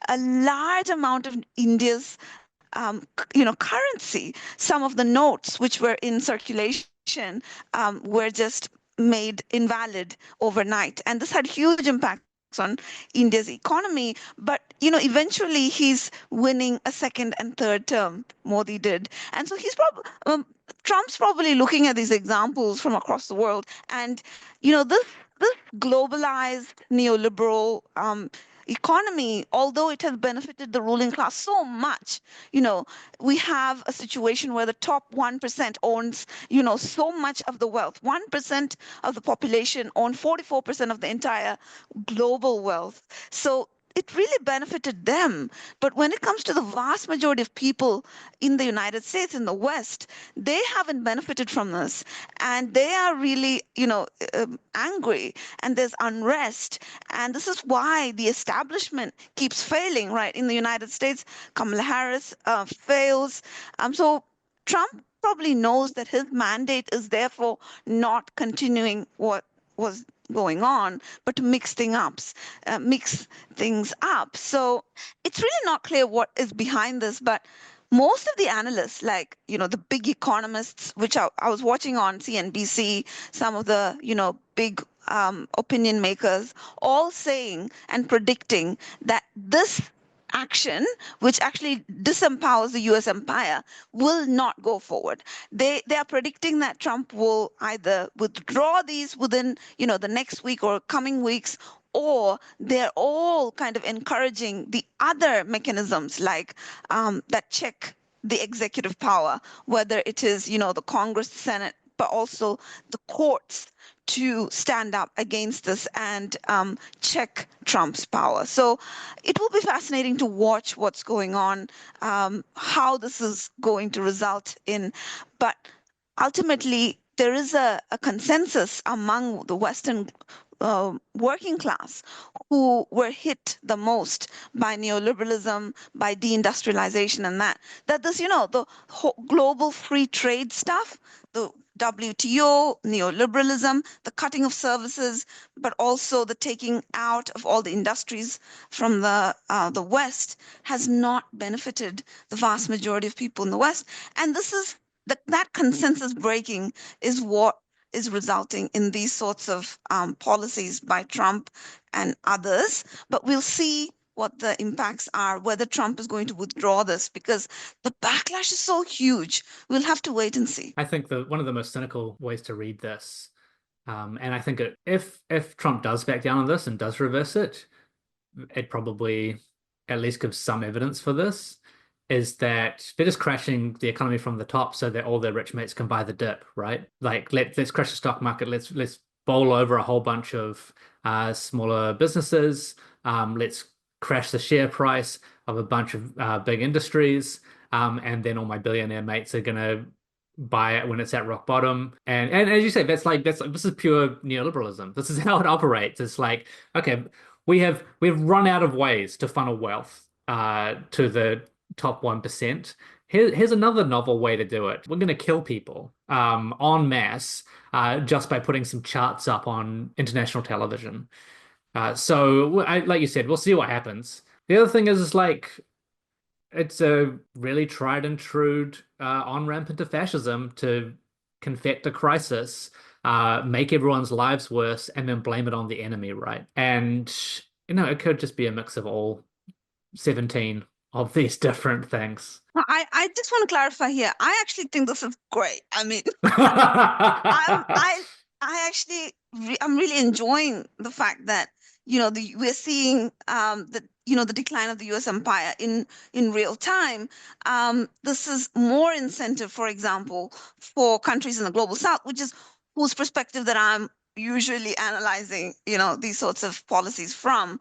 a large amount of India's currency. Some of the notes which were in circulation were just made invalid overnight, and this had huge impact on India's economy. But eventually he's winning a second and third term. Modi did, and so he's probably Trump's probably looking at these examples from across the world, and this globalized neoliberal economy, although it has benefited the ruling class so much, we have a situation where the top 1% owns, so much of the wealth. 1% of the population own 44% of the entire global wealth. So it really benefited them. But when it comes to the vast majority of people in the United States, in the West, they haven't benefited from this. And they are really, angry, and there's unrest. And this is why the establishment keeps failing, right? In the United States, Kamala Harris fails. So Trump probably knows that his mandate is therefore not continuing what was going on, but to mix things up. So it's really not clear what is behind this, but most of the analysts, like, the big economists, which I was watching on CNBC, some of the, big opinion makers, all saying and predicting that this action, which actually disempowers the US empire, will not go forward. They are predicting that Trump will either withdraw these within, the next week or coming weeks, or they're all kind of encouraging the other mechanisms like that check the executive power, whether it is, the Congress, the Senate, but also the courts, to stand up against this and check Trump's power. So it will be fascinating to watch what's going on, how this is going to result in. But ultimately, there is a consensus among the Western working class who were hit the most by neoliberalism, by deindustrialization, and that this, the global free trade stuff, the WTO, neoliberalism, the cutting of services, but also the taking out of all the industries from the West has not benefited the vast majority of people in the West. And this is that consensus breaking is what is resulting in these sorts of policies by Trump and others. But we'll see what the impacts are, whether Trump is going to withdraw this, because the backlash is so huge. We'll have to wait and see. I think one of the most cynical ways to read this, and I think if Trump does back down on this and does reverse it, it probably at least gives some evidence for this, is that they're just crashing the economy from the top so that all their rich mates can buy the dip, right? Like let's crash the stock market, let's bowl over a whole bunch of smaller businesses, let's crash the share price of a bunch of big industries, and then all my billionaire mates are gonna buy it when it's at rock bottom. And as you say, this is pure neoliberalism. This is how it operates. It's like, okay, we've run out of ways to funnel wealth to the top 1%. Here's another novel way to do it. We're going to kill people en masse just by putting some charts up on international television. So, like you said, we'll see what happens. The other thing is like, it's a really tried and true on-ramp into fascism to confect a crisis, make everyone's lives worse, and then blame it on the enemy, right? And, it could just be a mix of all 17 of these different things. I just want to clarify here. I actually think this is great. I mean, I'm really enjoying the fact that we're seeing the decline of the U.S. empire in real time. This is more incentive, for example, for countries in the global south, which is whose perspective that I'm usually analyzing, these sorts of policies from.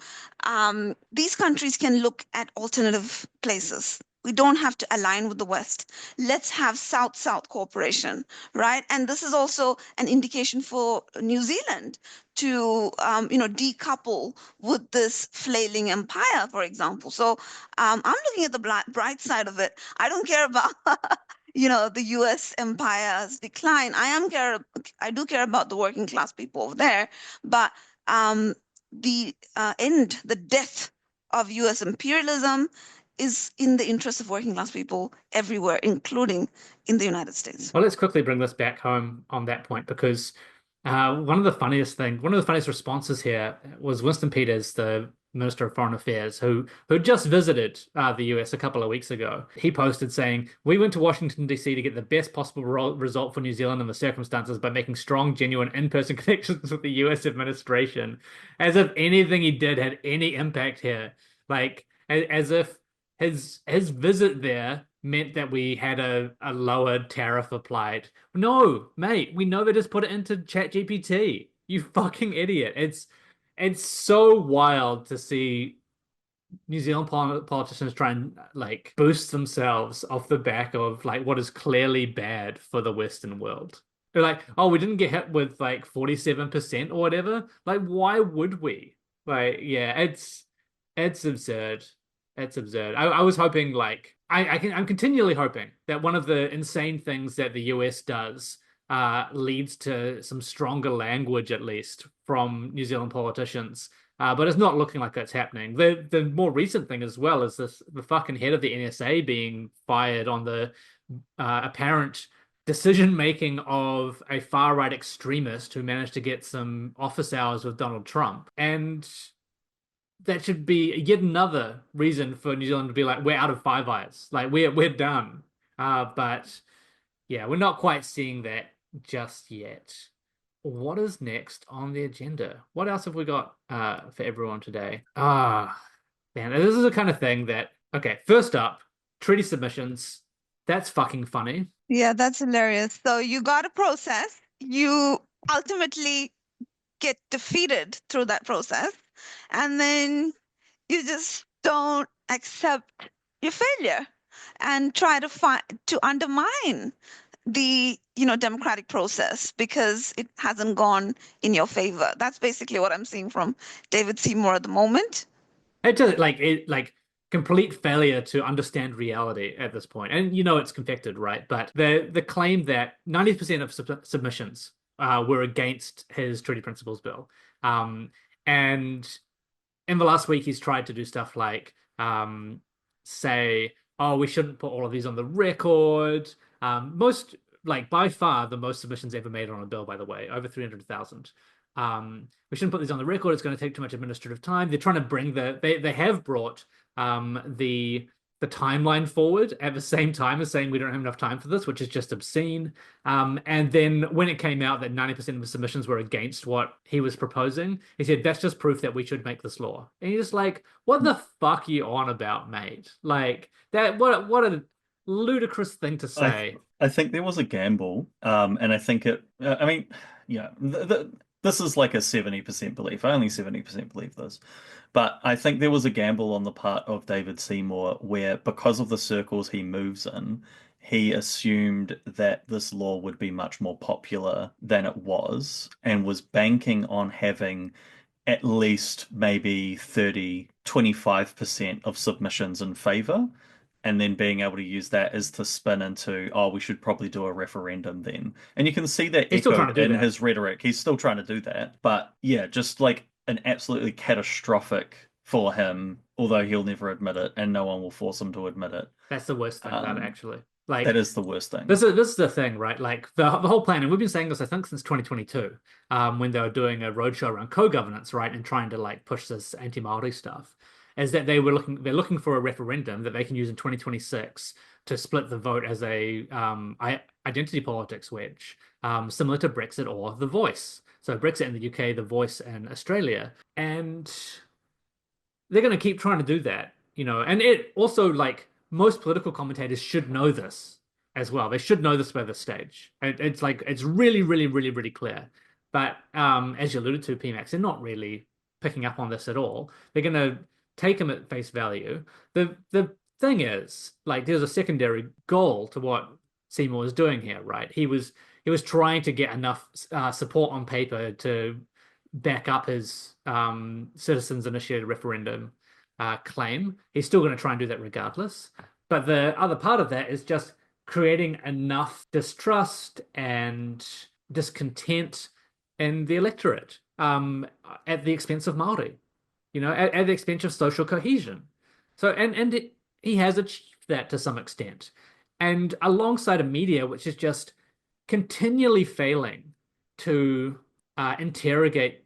These countries can look at alternative places. We don't have to align with the West. Let's have South-South cooperation, right? And this is also an indication for New Zealand to, decouple with this flailing empire, for example. So I'm looking at the bright side of it. I don't care about the U.S. empire's decline. I do care about the working class people over there, but the death of U.S. imperialism is in the interest of working class people everywhere, including in the United States. Well, let's quickly bring this back home on that point, because one of the funniest responses here was Winston Peters, the Minister of Foreign Affairs, who just visited the US a couple of weeks ago. He posted saying, "We went to Washington, D.C. to get the best possible result for New Zealand in the circumstances by making strong, genuine, in-person connections with the US administration." As if anything he did had any impact here. Like, as if his visit there meant that we had a lower tariff applied. No, mate, we know they just put it into ChatGPT. You fucking idiot. It's so wild to see New Zealand politicians try and like boost themselves off the back of like what is clearly bad for the Western world. They're like, oh, we didn't get hit with like 47% or whatever. Like, why would we? Like, yeah, it's absurd. It's absurd. I was hoping like I'm continually hoping that one of the insane things that the US does leads to some stronger language, at least from New Zealand politicians. But it's not looking like that's happening. The more recent thing as well is the fucking head of the NSA being fired on the apparent decision making of a far right extremist who managed to get some office hours with Donald Trump. And that should be yet another reason for New Zealand to be like, we're out of Five Eyes. Like we're done. But yeah, we're not quite seeing that just yet. What is next on the agenda? What else have we got for everyone today? Man, this is the kind of thing that, okay, first up, treaty submissions. That's fucking funny. Yeah, that's hilarious. So you got a process. You ultimately get defeated through that process, and then you just don't accept your failure and try to undermine the democratic process because it hasn't gone in your favor. That's basically what I'm seeing from David Seymour at the moment. It complete failure to understand reality at this point. And it's confected, right? But the claim that 90% of submissions were against his treaty principles bill. And in the last week, he's tried to do stuff like say, oh, we shouldn't put all of these on the record. Most, like by far, the most submissions ever made on a bill, by the way, over 300,000. We shouldn't put these on the record. It's going to take too much administrative time. They're trying to bring they have brought the timeline forward at the same time as saying we don't have enough time for this, which is just obscene. And then when it came out that 90% of the submissions were against what he was proposing, he said, that's just proof that we should make this law. And you're just like, what the fuck are you on about, mate? Like that, what a ludicrous thing to say. I think there was a gamble, and I think I mean, yeah, this is like a 70% belief. I only 70% believe this. But I think there was a gamble on the part of David Seymour where, because of the circles he moves in, he assumed that this law would be much more popular than it was and was banking on having at least maybe 25% of submissions in favor, and then being able to use that as to spin into, oh, we should probably do a referendum then. And you can see that He's still trying echoed to do in that. his rhetoric. He's still trying to do that. But yeah, just like an absolutely catastrophic for him, although he'll never admit it, and no one will force him to admit it. That's the worst thing about it, actually. Like That is the worst thing. this is the thing, right? Like the whole plan, and we've been saying this, I think, since 2022, when they were doing a roadshow around co-governance, right, and trying to like push this anti-Maori stuff, is that they're looking for a referendum that they can use in 2026 to split the vote as a identity politics wedge, similar to Brexit or The Voice. So Brexit in the UK, The Voice in Australia, and they're going to keep trying to do that, and it also, like, most political commentators should know this as well. They should know this by this stage. It's like, it's really, really, really, really clear. But as you alluded to, Pmax, they're not really picking up on this at all. They're going to take them at face value. The thing is, like, there's a secondary goal to what Seymour was doing here, right? He was trying to get enough support on paper to back up his citizens initiated referendum claim. He's still going to try and do that regardless. But the other part of that is just creating enough distrust and discontent in the electorate at the expense of Māori, at the expense of social cohesion. So, he has achieved that to some extent. And alongside a media which is just continually failing to interrogate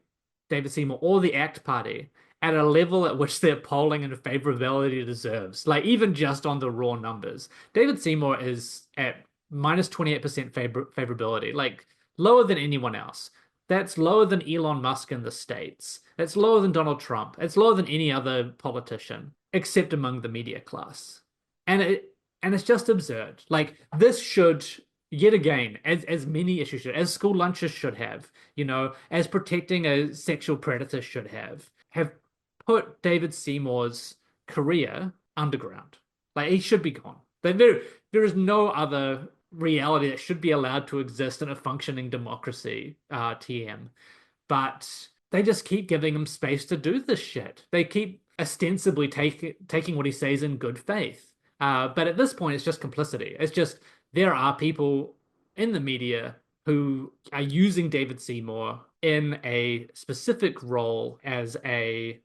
David Seymour or the ACT Party at a level at which they're polling in favorability deserves. Like, even just on the raw numbers, David Seymour is at minus 28% favorability, like lower than anyone else. That's lower than Elon Musk in the States. That's lower than Donald Trump. It's lower than any other politician, except among the media class. And it's just absurd. Like, this should, yet again, as many issues should, as school lunches should have, as protecting a sexual predator should have put David Seymour's career underground. Like he should be gone. There is no other reality that should be allowed to exist in a functioning democracy, TM. But they just keep giving him space to do this shit. They keep ostensibly taking what he says in good faith. But at this point, it's just complicity. It's just there are people in the media who are using David Seymour in a specific role as a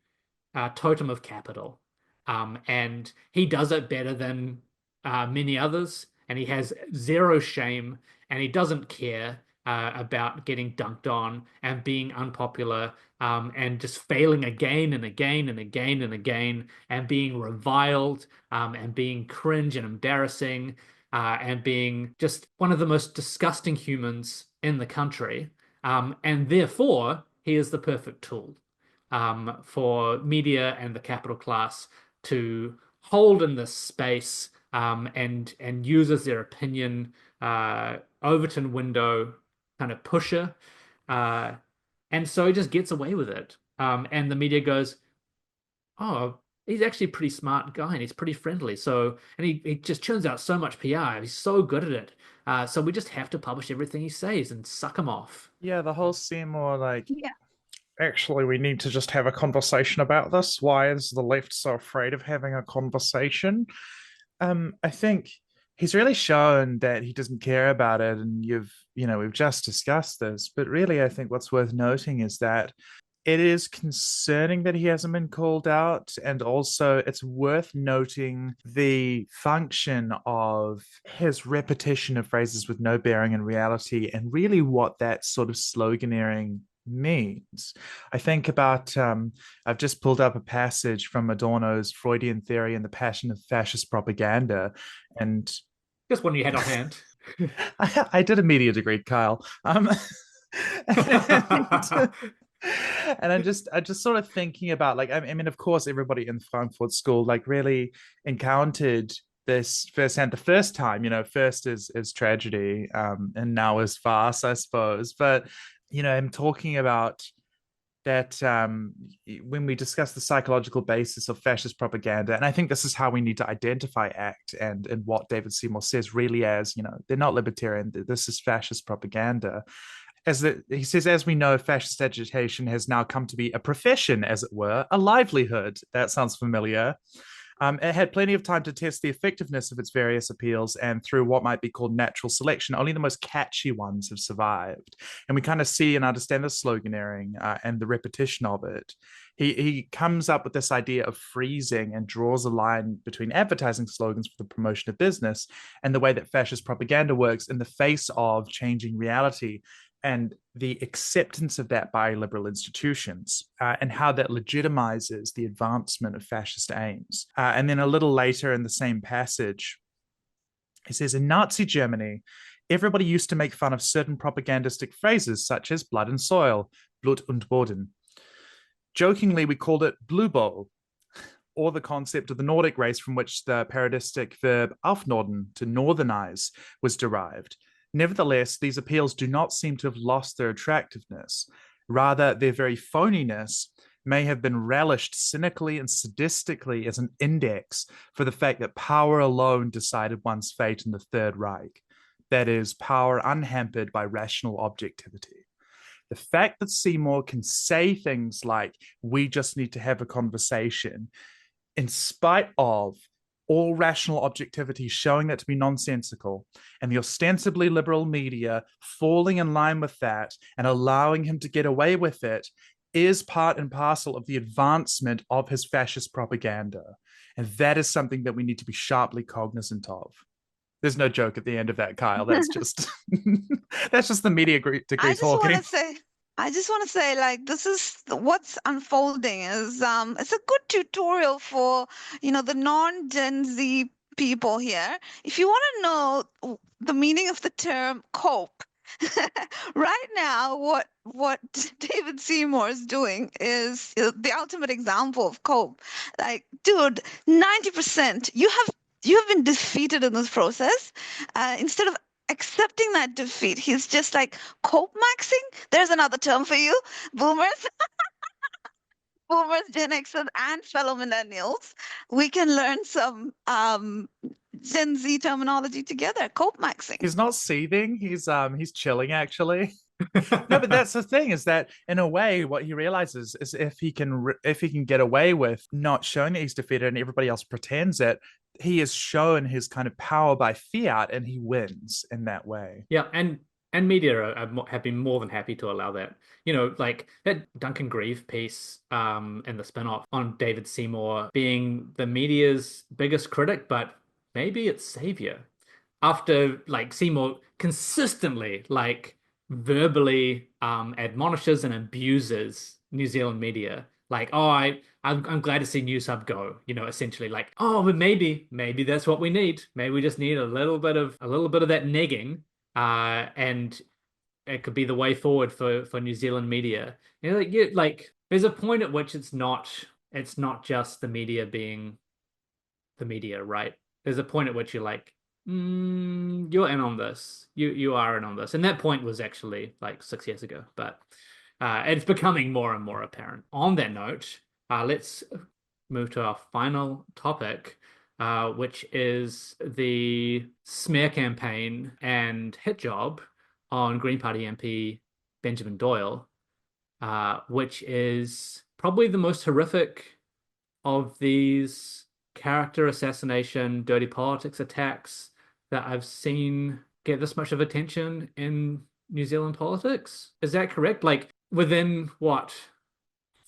totem of capital. And he does it better than many others, and he has zero shame, and he doesn't care about getting dunked on and being unpopular, and just failing again and again and again and again, and being reviled, and being cringe and embarrassing, and being just one of the most disgusting humans in the country. And therefore, he is the perfect tool for media and the capital class to hold in this space, and use as their opinion Overton window kind of pusher. And so he just gets away with it. And the media goes, oh, he's actually a pretty smart guy and he's pretty friendly. So, and he just churns out so much PR. He's so good at it. So we just have to publish everything he says and suck him off. Yeah, the whole Seymour, like, Yeah. actually, we need to just have a conversation about this. Why is the left so afraid of having a conversation? I think he's really shown that he doesn't care about it, and we've just discussed this. But really, I think what's worth noting is that it is concerning that he hasn't been called out, and also it's worth noting the function of his repetition of phrases with no bearing in reality, and really what that sort of sloganeering means. I think about, I've just pulled up a passage from Adorno's Freudian Theory and the Passion of Fascist Propaganda, and Just one you had on hand. I did a media degree, Kyle. And I'm just sort of thinking about, like, I mean, of course, everybody in the Frankfurt School like really encountered this firsthand the first time. First is tragedy, and now is farce, I suppose. But I'm talking about that when we discuss the psychological basis of fascist propaganda, and I think this is how we need to identify ACT and what David Seymour says really as, they're not libertarian, this is fascist propaganda. He says, as we know, fascist agitation has now come to be a profession, as it were, a livelihood. That sounds familiar. It had plenty of time to test the effectiveness of its various appeals, and through what might be called natural selection, only the most catchy ones have survived. And we kind of see and understand the sloganeering and the repetition of it. He comes up with this idea of freezing and draws a line between advertising slogans for the promotion of business and the way that fascist propaganda works in the face of changing reality, and the acceptance of that by liberal institutions, and how that legitimizes the advancement of fascist aims. And then a little later in the same passage, he says, in Nazi Germany, everybody used to make fun of certain propagandistic phrases such as blood and soil, Blut und Boden. Jokingly, we called it Blubol, or the concept of the Nordic race from which the parodistic verb aufnorden, to northernize, was derived. Nevertheless, these appeals do not seem to have lost their attractiveness. Rather, their very phoniness may have been relished cynically and sadistically as an index for the fact that power alone decided one's fate in the Third Reich. That is, power unhampered by rational objectivity. The fact that Seymour can say things like, we just need to have a conversation, in spite of all rational objectivity showing that to be nonsensical, and the ostensibly liberal media falling in line with that and allowing him to get away with it, is part and parcel of the advancement of his fascist propaganda. And that is something that we need to be sharply cognizant of. There's no joke at the end of that, Kyle. That's just that's just the media degree talking. I just want to say, like, this is what's unfolding is it's a good tutorial for, the non-Gen Z people here. If you want to know the meaning of the term cope, right now, what David Seymour is doing is the ultimate example of cope. Like, dude, 90%, you have been defeated in this process. Instead of accepting that defeat, he's just like cope maxing. There's another term for you, boomers. boomers, Gen Xers, and fellow millennials, we can learn some Gen Z terminology together. Pmaxing. He's not seething. He's chilling actually. No, but that's the thing, is that in a way, what he realizes is if he can get away with not showing that he's defeated and everybody else pretends it, he has shown his kind of power by fiat, and he wins in that way. Yeah, and media have been more than happy to allow that. You know, like that Duncan Grieve piece in the spin-off on David Seymour being the media's biggest critic, but maybe its savior. After like Seymour consistently like verbally admonishes and abuses New Zealand media. Like, oh, I'm glad to see News Hub go, you know, essentially like, oh, but maybe that's what we need. Maybe we just need a little bit of that negging. And it could be the way forward for New Zealand media. You know, like there's a point at which it's not just the media being the media, right? There's a point at which you're like, you're in on this. You are in on this. And that point was actually like 6 years ago, but it's becoming more and more apparent. On that note, let's move to our final topic, which is the smear campaign and hit job on Green Party MP Benjamin Doyle, which is probably the most horrific of these character assassination, dirty politics attacks that I've seen get this much of attention in New Zealand politics. Is that correct? Like within what,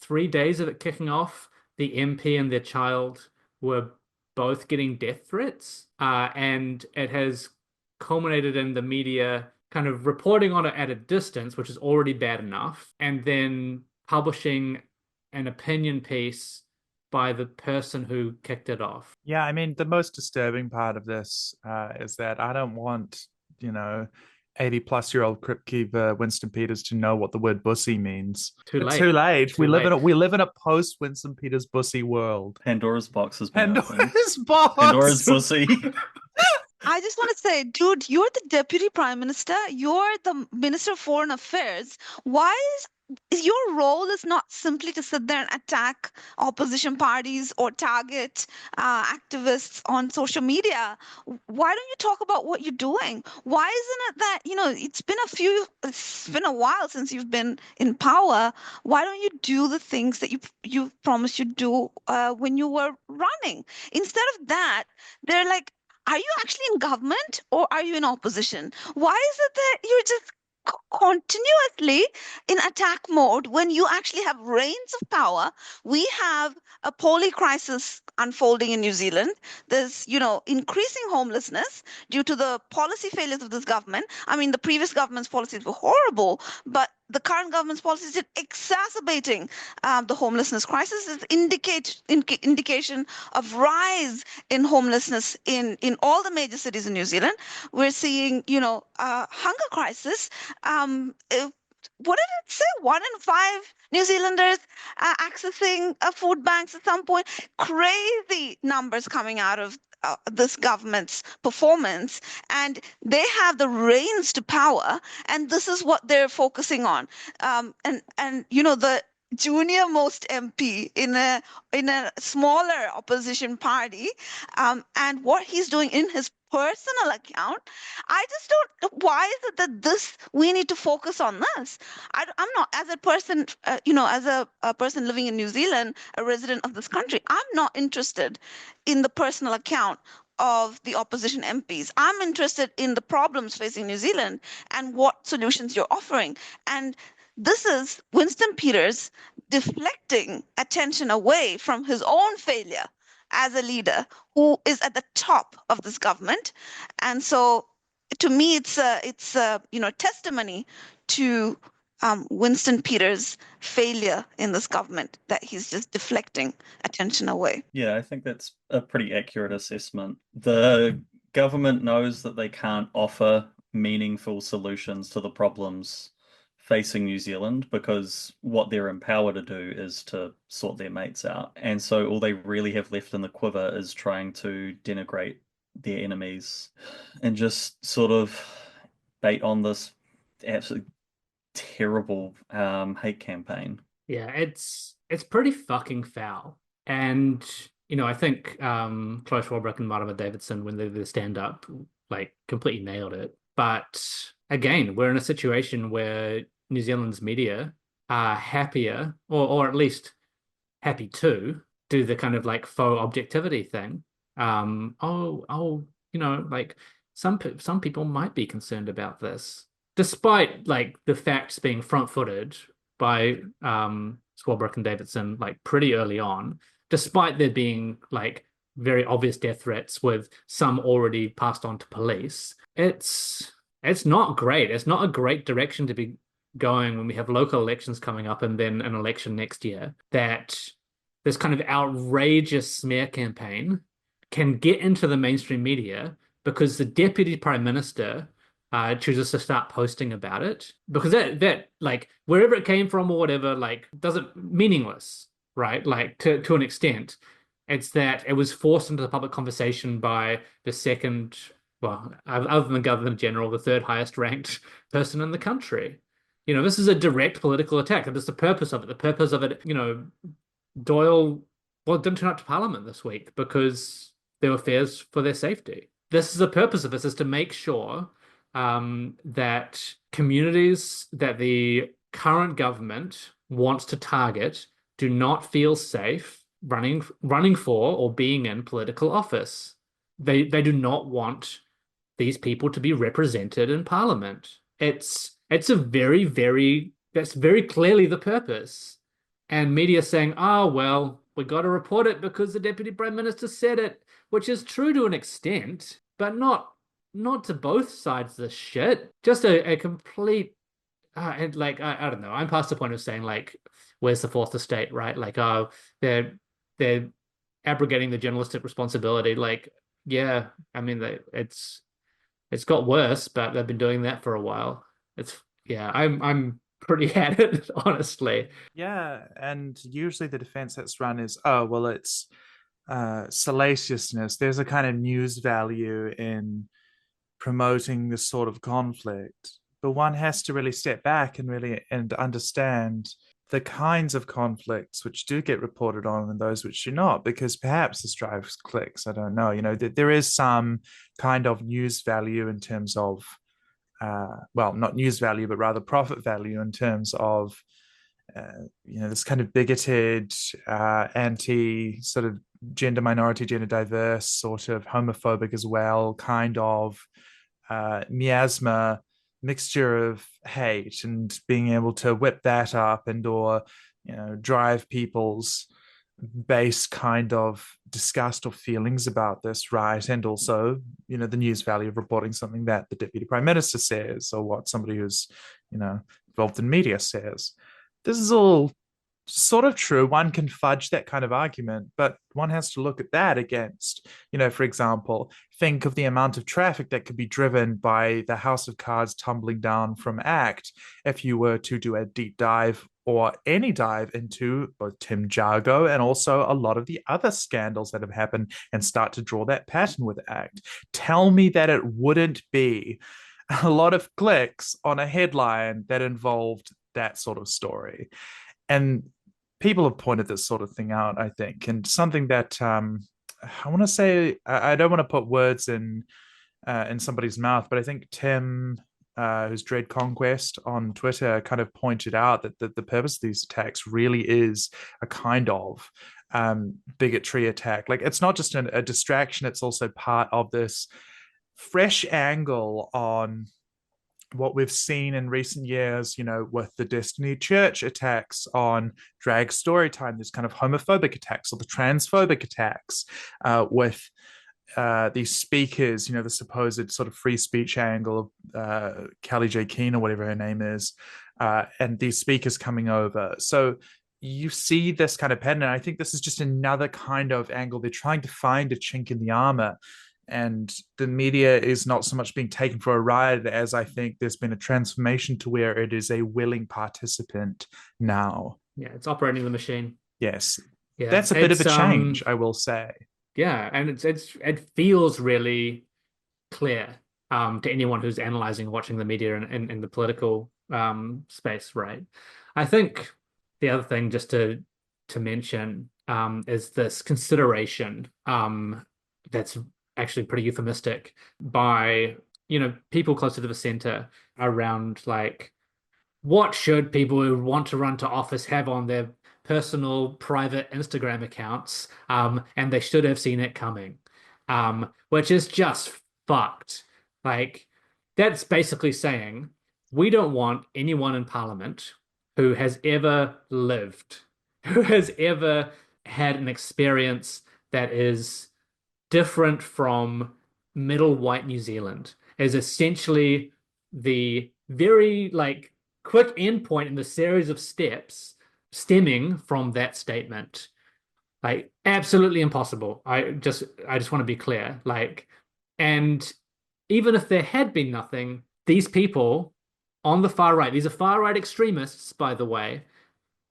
3 days of it kicking off, the MP and their child were both getting death threats, and it has culminated in the media kind of reporting on it at a distance, which is already bad enough, and then publishing an opinion piece by the person who kicked it off. Yeah, I mean, the most disturbing part of this is that I don't want, 80-plus-year-old crypt keeper Winston Peters to know what the word bussy means. Too late. Too late. Too we live late. in a post Winston Peters bussy world. Pandora's box has been opened. Pandora's box. Pandora's pussy. I just want to say, dude, you're the deputy prime minister. You're the minister of foreign affairs. Why is your role is not simply to sit there and attack opposition parties or target activists on social media? Why don't you talk about what you're doing? Why isn't it that, it's been a while since you've been in power. Why don't you do the things that you promised you'd do when you were running? Instead of that, they're like, are you actually in government or are you in opposition? Why is it that you're just continuously in attack mode when you actually have reins of power? We have a poly crisis unfolding in New Zealand. There's, increasing homelessness due to the policy failures of this government. I mean, the previous government's policies were horrible, but the current government's policies are exacerbating the homelessness crisis. Is indication of rise in homelessness in all the major cities in New Zealand. We're seeing, hunger crisis. What did it say? 1 in 5 New Zealanders accessing food banks at some point. Crazy numbers coming out of this government's performance, and they have the reins to power, and this is what they're focusing on. The junior most MP in a smaller opposition party, and what he's doing in his personal account. I just don't. Why is it that we need to focus on this? I'm not, as a person, as a person living in New Zealand, a resident of this country, I'm not interested in the personal account of the opposition MPs. I'm interested in the problems facing New Zealand and what solutions you're offering. And this is Winston Peters deflecting attention away from his own failure as a leader who is at the top of this government. And so to me, it's a testimony to Winston Peters' failure in this government, that he's just deflecting attention away. Yeah, I think that's a pretty accurate assessment. The government knows that they can't offer meaningful solutions to the problems facing New Zealand because what they're empowered to do is to sort their mates out. And so all they really have left in the quiver is trying to denigrate their enemies and just sort of bait on this absolutely terrible hate campaign. Yeah, it's pretty fucking foul. And I think Chloe Swarbrick and Marama Davidson, when they did the stand up, like completely nailed it. But again, we're in a situation where New Zealand's media are happier, or at least happy to do the kind of like faux objectivity thing. Like some people might be concerned about this, despite like the facts being front-footed by Swarbrick and Davidson like pretty early on, despite there being like very obvious death threats with some already passed on to police. It's not great. It's not a great direction to be going when we have local elections coming up and then an election next year, that this kind of outrageous smear campaign can get into the mainstream media because the deputy prime minister chooses to start posting about it, because that like wherever it came from or whatever, like doesn't meaningless, right? Like to an extent, it's that it was forced into the public conversation by the second, well, other than the governor general, the third highest ranked person in the country. This is a direct political attack. And that's the purpose of it. The purpose of it, Doyle, well, didn't turn up to Parliament this week because there were fears for their safety. This is the purpose of this, is to make sure that communities that the current government wants to target do not feel safe running for or being in political office. They do not want these people to be represented in Parliament. It's a very, very, that's very clearly the purpose. And media saying, oh, well, we got to report it because the Deputy Prime Minister said it, which is true to an extent, but not to both sides of the shit. Just a complete, and like, I don't know. I'm past the point of saying, like, where's the fourth estate, right? Like, oh, they're abrogating the journalistic responsibility. Like, yeah, I mean, it's got worse, but they've been doing that for a while. I'm pretty at it, honestly. Yeah, and usually the defense that's run is, oh, well, it's salaciousness. There's a kind of news value in promoting this sort of conflict, but one has to really step back and understand the kinds of conflicts which do get reported on and those which do not, because perhaps this drives clicks. I don't know. There is some kind of news value in terms of, well, not news value, but rather profit value in terms of, this kind of bigoted, anti sort of gender minority, gender diverse, sort of homophobic as well, kind of miasma, mixture of hate, and being able to whip that up or drive people's base kind of disgust or feelings about this, right? And also, the news value of reporting something that the Deputy Prime Minister says, or what somebody who's, involved in media says. This is all sort of true. One can fudge that kind of argument, but one has to look at that against, for example, think of the amount of traffic that could be driven by the House of Cards tumbling down from ACT if you were to do a deep dive or any dive into both Tim Jargo and also a lot of the other scandals that have happened and start to draw that pattern with ACT. Tell me that it wouldn't be a lot of clicks on a headline that involved that sort of story. And people have pointed this sort of thing out, I think, and something that I want to say, I don't want to put words in somebody's mouth, but I think Tim, who's Dread Conquest on Twitter, kind of pointed out that the purpose of these attacks really is a kind of bigotry attack. Like, it's not just a distraction, it's also part of this fresh angle on what we've seen in recent years, with the Destiny Church attacks on drag storytime, this kind of homophobic attacks or the transphobic attacks with these speakers, the supposed sort of free speech angle of Callie J. Keane or whatever her name is, and these speakers coming over. So you see this kind of pattern, and I think this is just another kind of angle. They're trying to find a chink in the armor. And the media is not so much being taken for a ride as I think there's been a transformation to where it is a willing participant now. Yeah, it's operating the machine. Yes. Yeah, that's a bit of a change, I will say. Yeah, and it feels really clear to anyone who's analyzing, watching the media in the political space, right? I think the other thing just to mention is this consideration that's actually pretty euphemistic by people closer to the center around like what should people who want to run to office have on their personal private Instagram accounts, and they should have seen it coming, which is just fucked. Like that's basically saying we don't want anyone in parliament who has ever lived, who has ever had an experience that is different from middle white New Zealand, is essentially the very like quick endpoint in the series of steps stemming from that statement. Like absolutely impossible. I just want to be clear. Like, and even if there had been nothing, these people on the far right, these are far right extremists, by the way,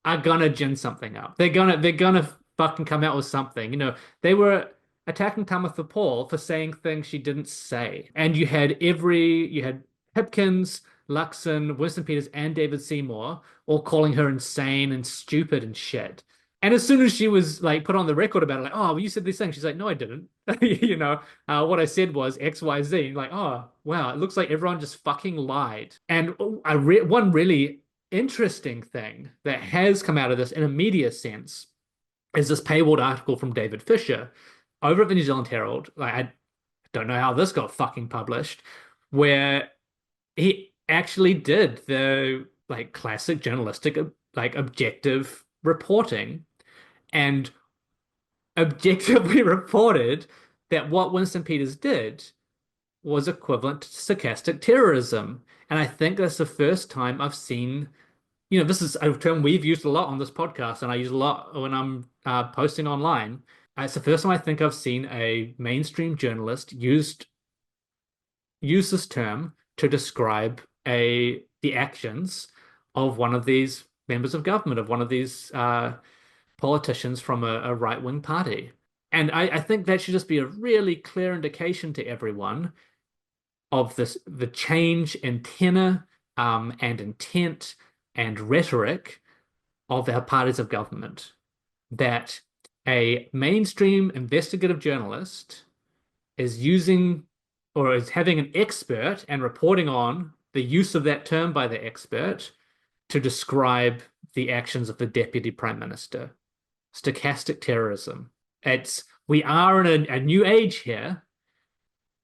are gonna gin something up. They're gonna fucking come out with something. They were attacking Tamitha Paul for saying things she didn't say. And you had Hipkins, Luxon, Winston Peters, and David Seymour all calling her insane and stupid and shit. And as soon as she was like put on the record about it, like, oh, well, you said these things, she's like, no, I didn't. What I said was X, Y, Z. And like, oh, wow, it looks like everyone just fucking lied. And one really interesting thing that has come out of this in a media sense is this paywalled article from David Fisher over at the New Zealand Herald. Like, I don't know how this got fucking published, where he actually did the like classic journalistic like objective reporting and objectively reported that what Winston Peters did was equivalent to stochastic terrorism. And I think that's the first time I've seen, this is a term we've used a lot on this podcast, and I use a lot when I'm posting online. It's the first time I think I've seen a mainstream journalist use this term to describe the actions of one of these members of government, of one of these politicians from a right-wing party. And I think that should just be a really clear indication to everyone of the change in tenor and intent and rhetoric of our parties of government. That a mainstream investigative journalist is using or is having an expert and reporting on the use of that term by the expert to describe the actions of the deputy prime minister. Stochastic terrorism. We are in a new age here,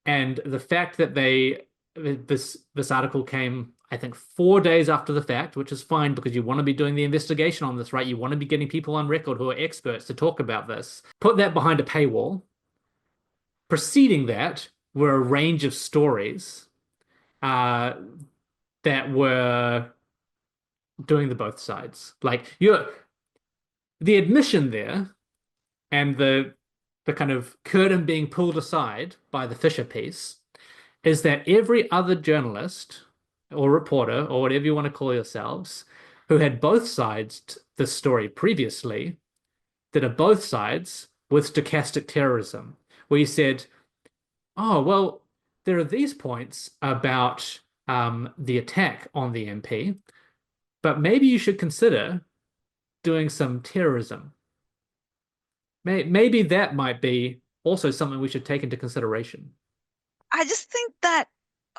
and the fact that this article came, I think, 4 days after the fact, which is fine because you want to be doing the investigation on this, right? You want to be getting people on record who are experts to talk about this. Put that behind a paywall. Preceding that were a range of stories that were doing the both sides. Like the admission there and the kind of curtain being pulled aside by the Fisher piece is that every other journalist or reporter or whatever you want to call yourselves who had both sides to the story previously that are both sides with stochastic terrorism, where you said, oh, well, there are these points about the attack on the MP, but maybe you should consider doing some terrorism. Maybe that might be also something we should take into consideration. I just think that,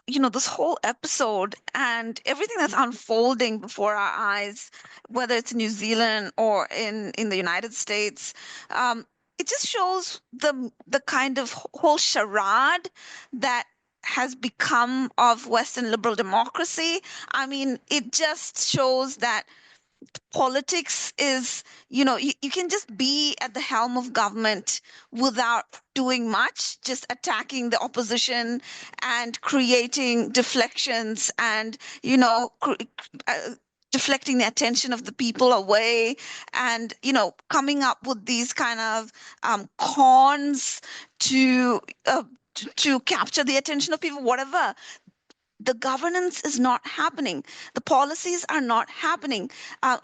this whole episode and everything that's unfolding before our eyes, whether it's in New Zealand or in the United States, it just shows the kind of whole charade that has become of Western liberal democracy. I mean, it just shows that politics is, you can just be at the helm of government without doing much, just attacking the opposition and creating deflections and, deflecting the attention of the people away and, coming up with these kind of cons to capture the attention of people, whatever. The governance is not happening. The policies are not happening.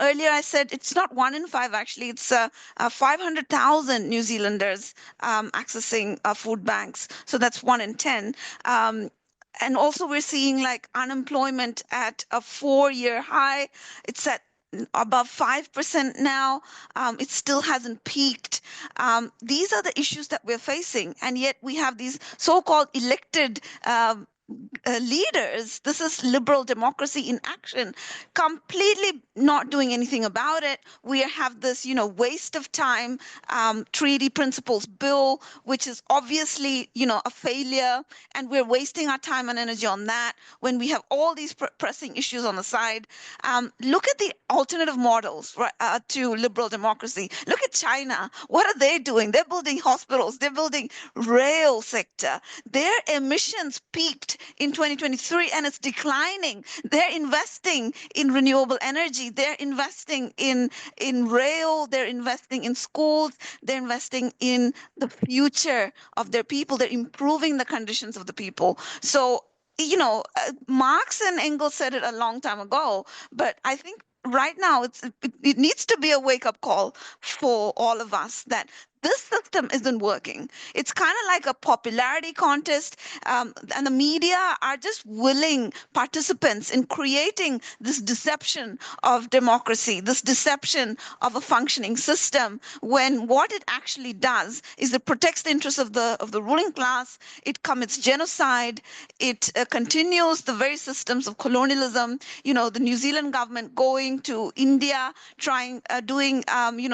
Earlier I said it's not 1 in 5, actually. It's 500,000 New Zealanders accessing food banks. So that's 1 in 10. And also we're seeing like unemployment at a 4-year high. It's at above 5% now. It still hasn't peaked. These are the issues that we're facing, and yet we have these so-called elected leaders. This is liberal democracy in action, completely not doing anything about it. We have this, waste of time treaty principles bill, which is obviously, a failure, and we're wasting our time and energy on that when we have all these pressing issues on the side. Look at the alternative models to liberal democracy. Look at China. What are they doing? They're building hospitals. They're building rail sector. Their emissions peaked in 2023 and it's declining. They're investing in renewable energy. They're investing in rail. They're investing in schools. They're investing in the future of their people. They're improving the conditions of the people. So, Marx and Engels said it a long time ago, but I think right now it needs to be a wake-up call for all of us that this system isn't working. It's kind of like a popularity contest, and the media are just willing participants in creating this deception of democracy, this deception of a functioning system, when what it actually does is it protects the interests of the ruling class, it commits genocide, it continues the very systems of colonialism. The New Zealand government going to India, doing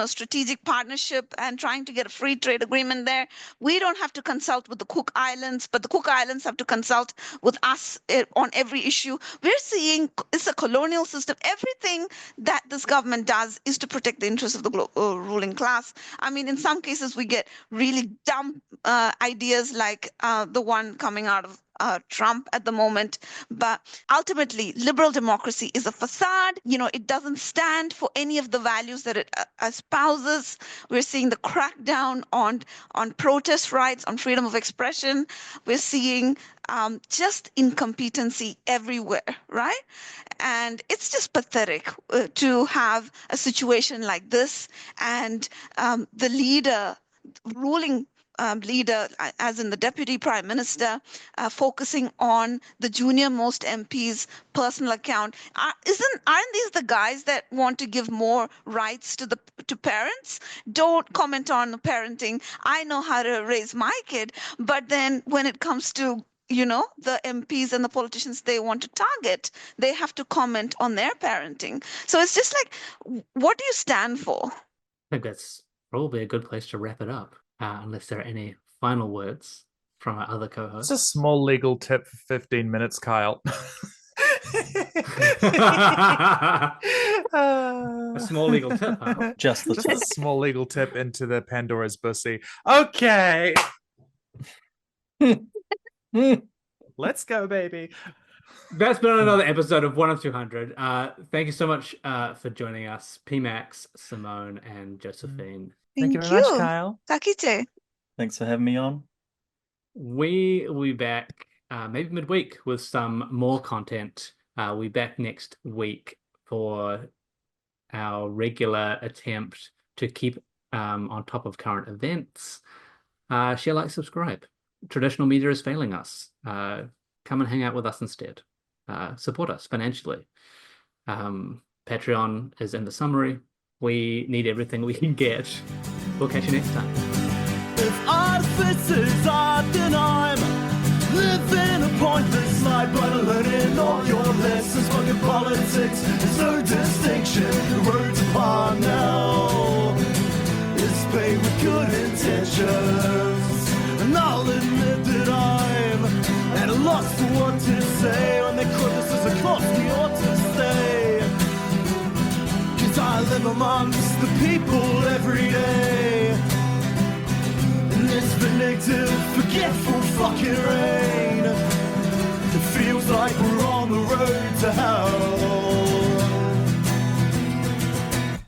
strategic partnership and trying to get a free trade agreement there. We don't have to consult with the Cook Islands, but the Cook Islands have to consult with us on every issue. We're seeing it's a colonial system. Everything that this government does is to protect the interests of the ruling class. I mean, in some cases, we get really dumb ideas like the one coming out of Trump at the moment. But ultimately, liberal democracy is a facade. It doesn't stand for any of the values that it espouses. We're seeing the crackdown on protest rights, on freedom of expression. We're seeing just incompetency everywhere, right? And it's just pathetic to have a situation like this and the ruling leader, as in the deputy prime minister, focusing on the junior most MP's personal account. Aren't these the guys that want to give more rights to parents? Don't comment on the parenting. I know how to raise my kid, but then when it comes to the MPs and the politicians they want to target, they have to comment on their parenting. So it's just like, what do you stand for? I think that's probably a good place to wrap it up. Unless there are any final words from our other co-hosts. It's a small legal tip for 15 minutes, Kyle. A small legal tip, huh? Just a small legal tip into the Pandora's pussy. Okay. Let's go, baby. That's been another episode of 1 of 200. Thank you so much for joining us, Pmax, Simone, and Josephine. Thank you very much, Kyle. Takite. Thanks for having me on. We will be back maybe midweek with some more content. We'll be back next week for our regular attempt to keep on top of current events. Share, like, subscribe. Traditional media is failing us. Come and hang out with us instead. Support us financially. Patreon is in the summary. We need everything we can get. We'll catch you next time. If artificers are, then I'm living a pointless life, but I'm learning all your lessons. Fucking politics, there's no distinction. The road's upon now. It's paved with good intentions, and I'll admit that I'm at a loss for what to say when they quote this as a cost we ought to stay. I live amongst the people every day in this vindictive, forgetful fucking rain. It feels like we're on the road to hell.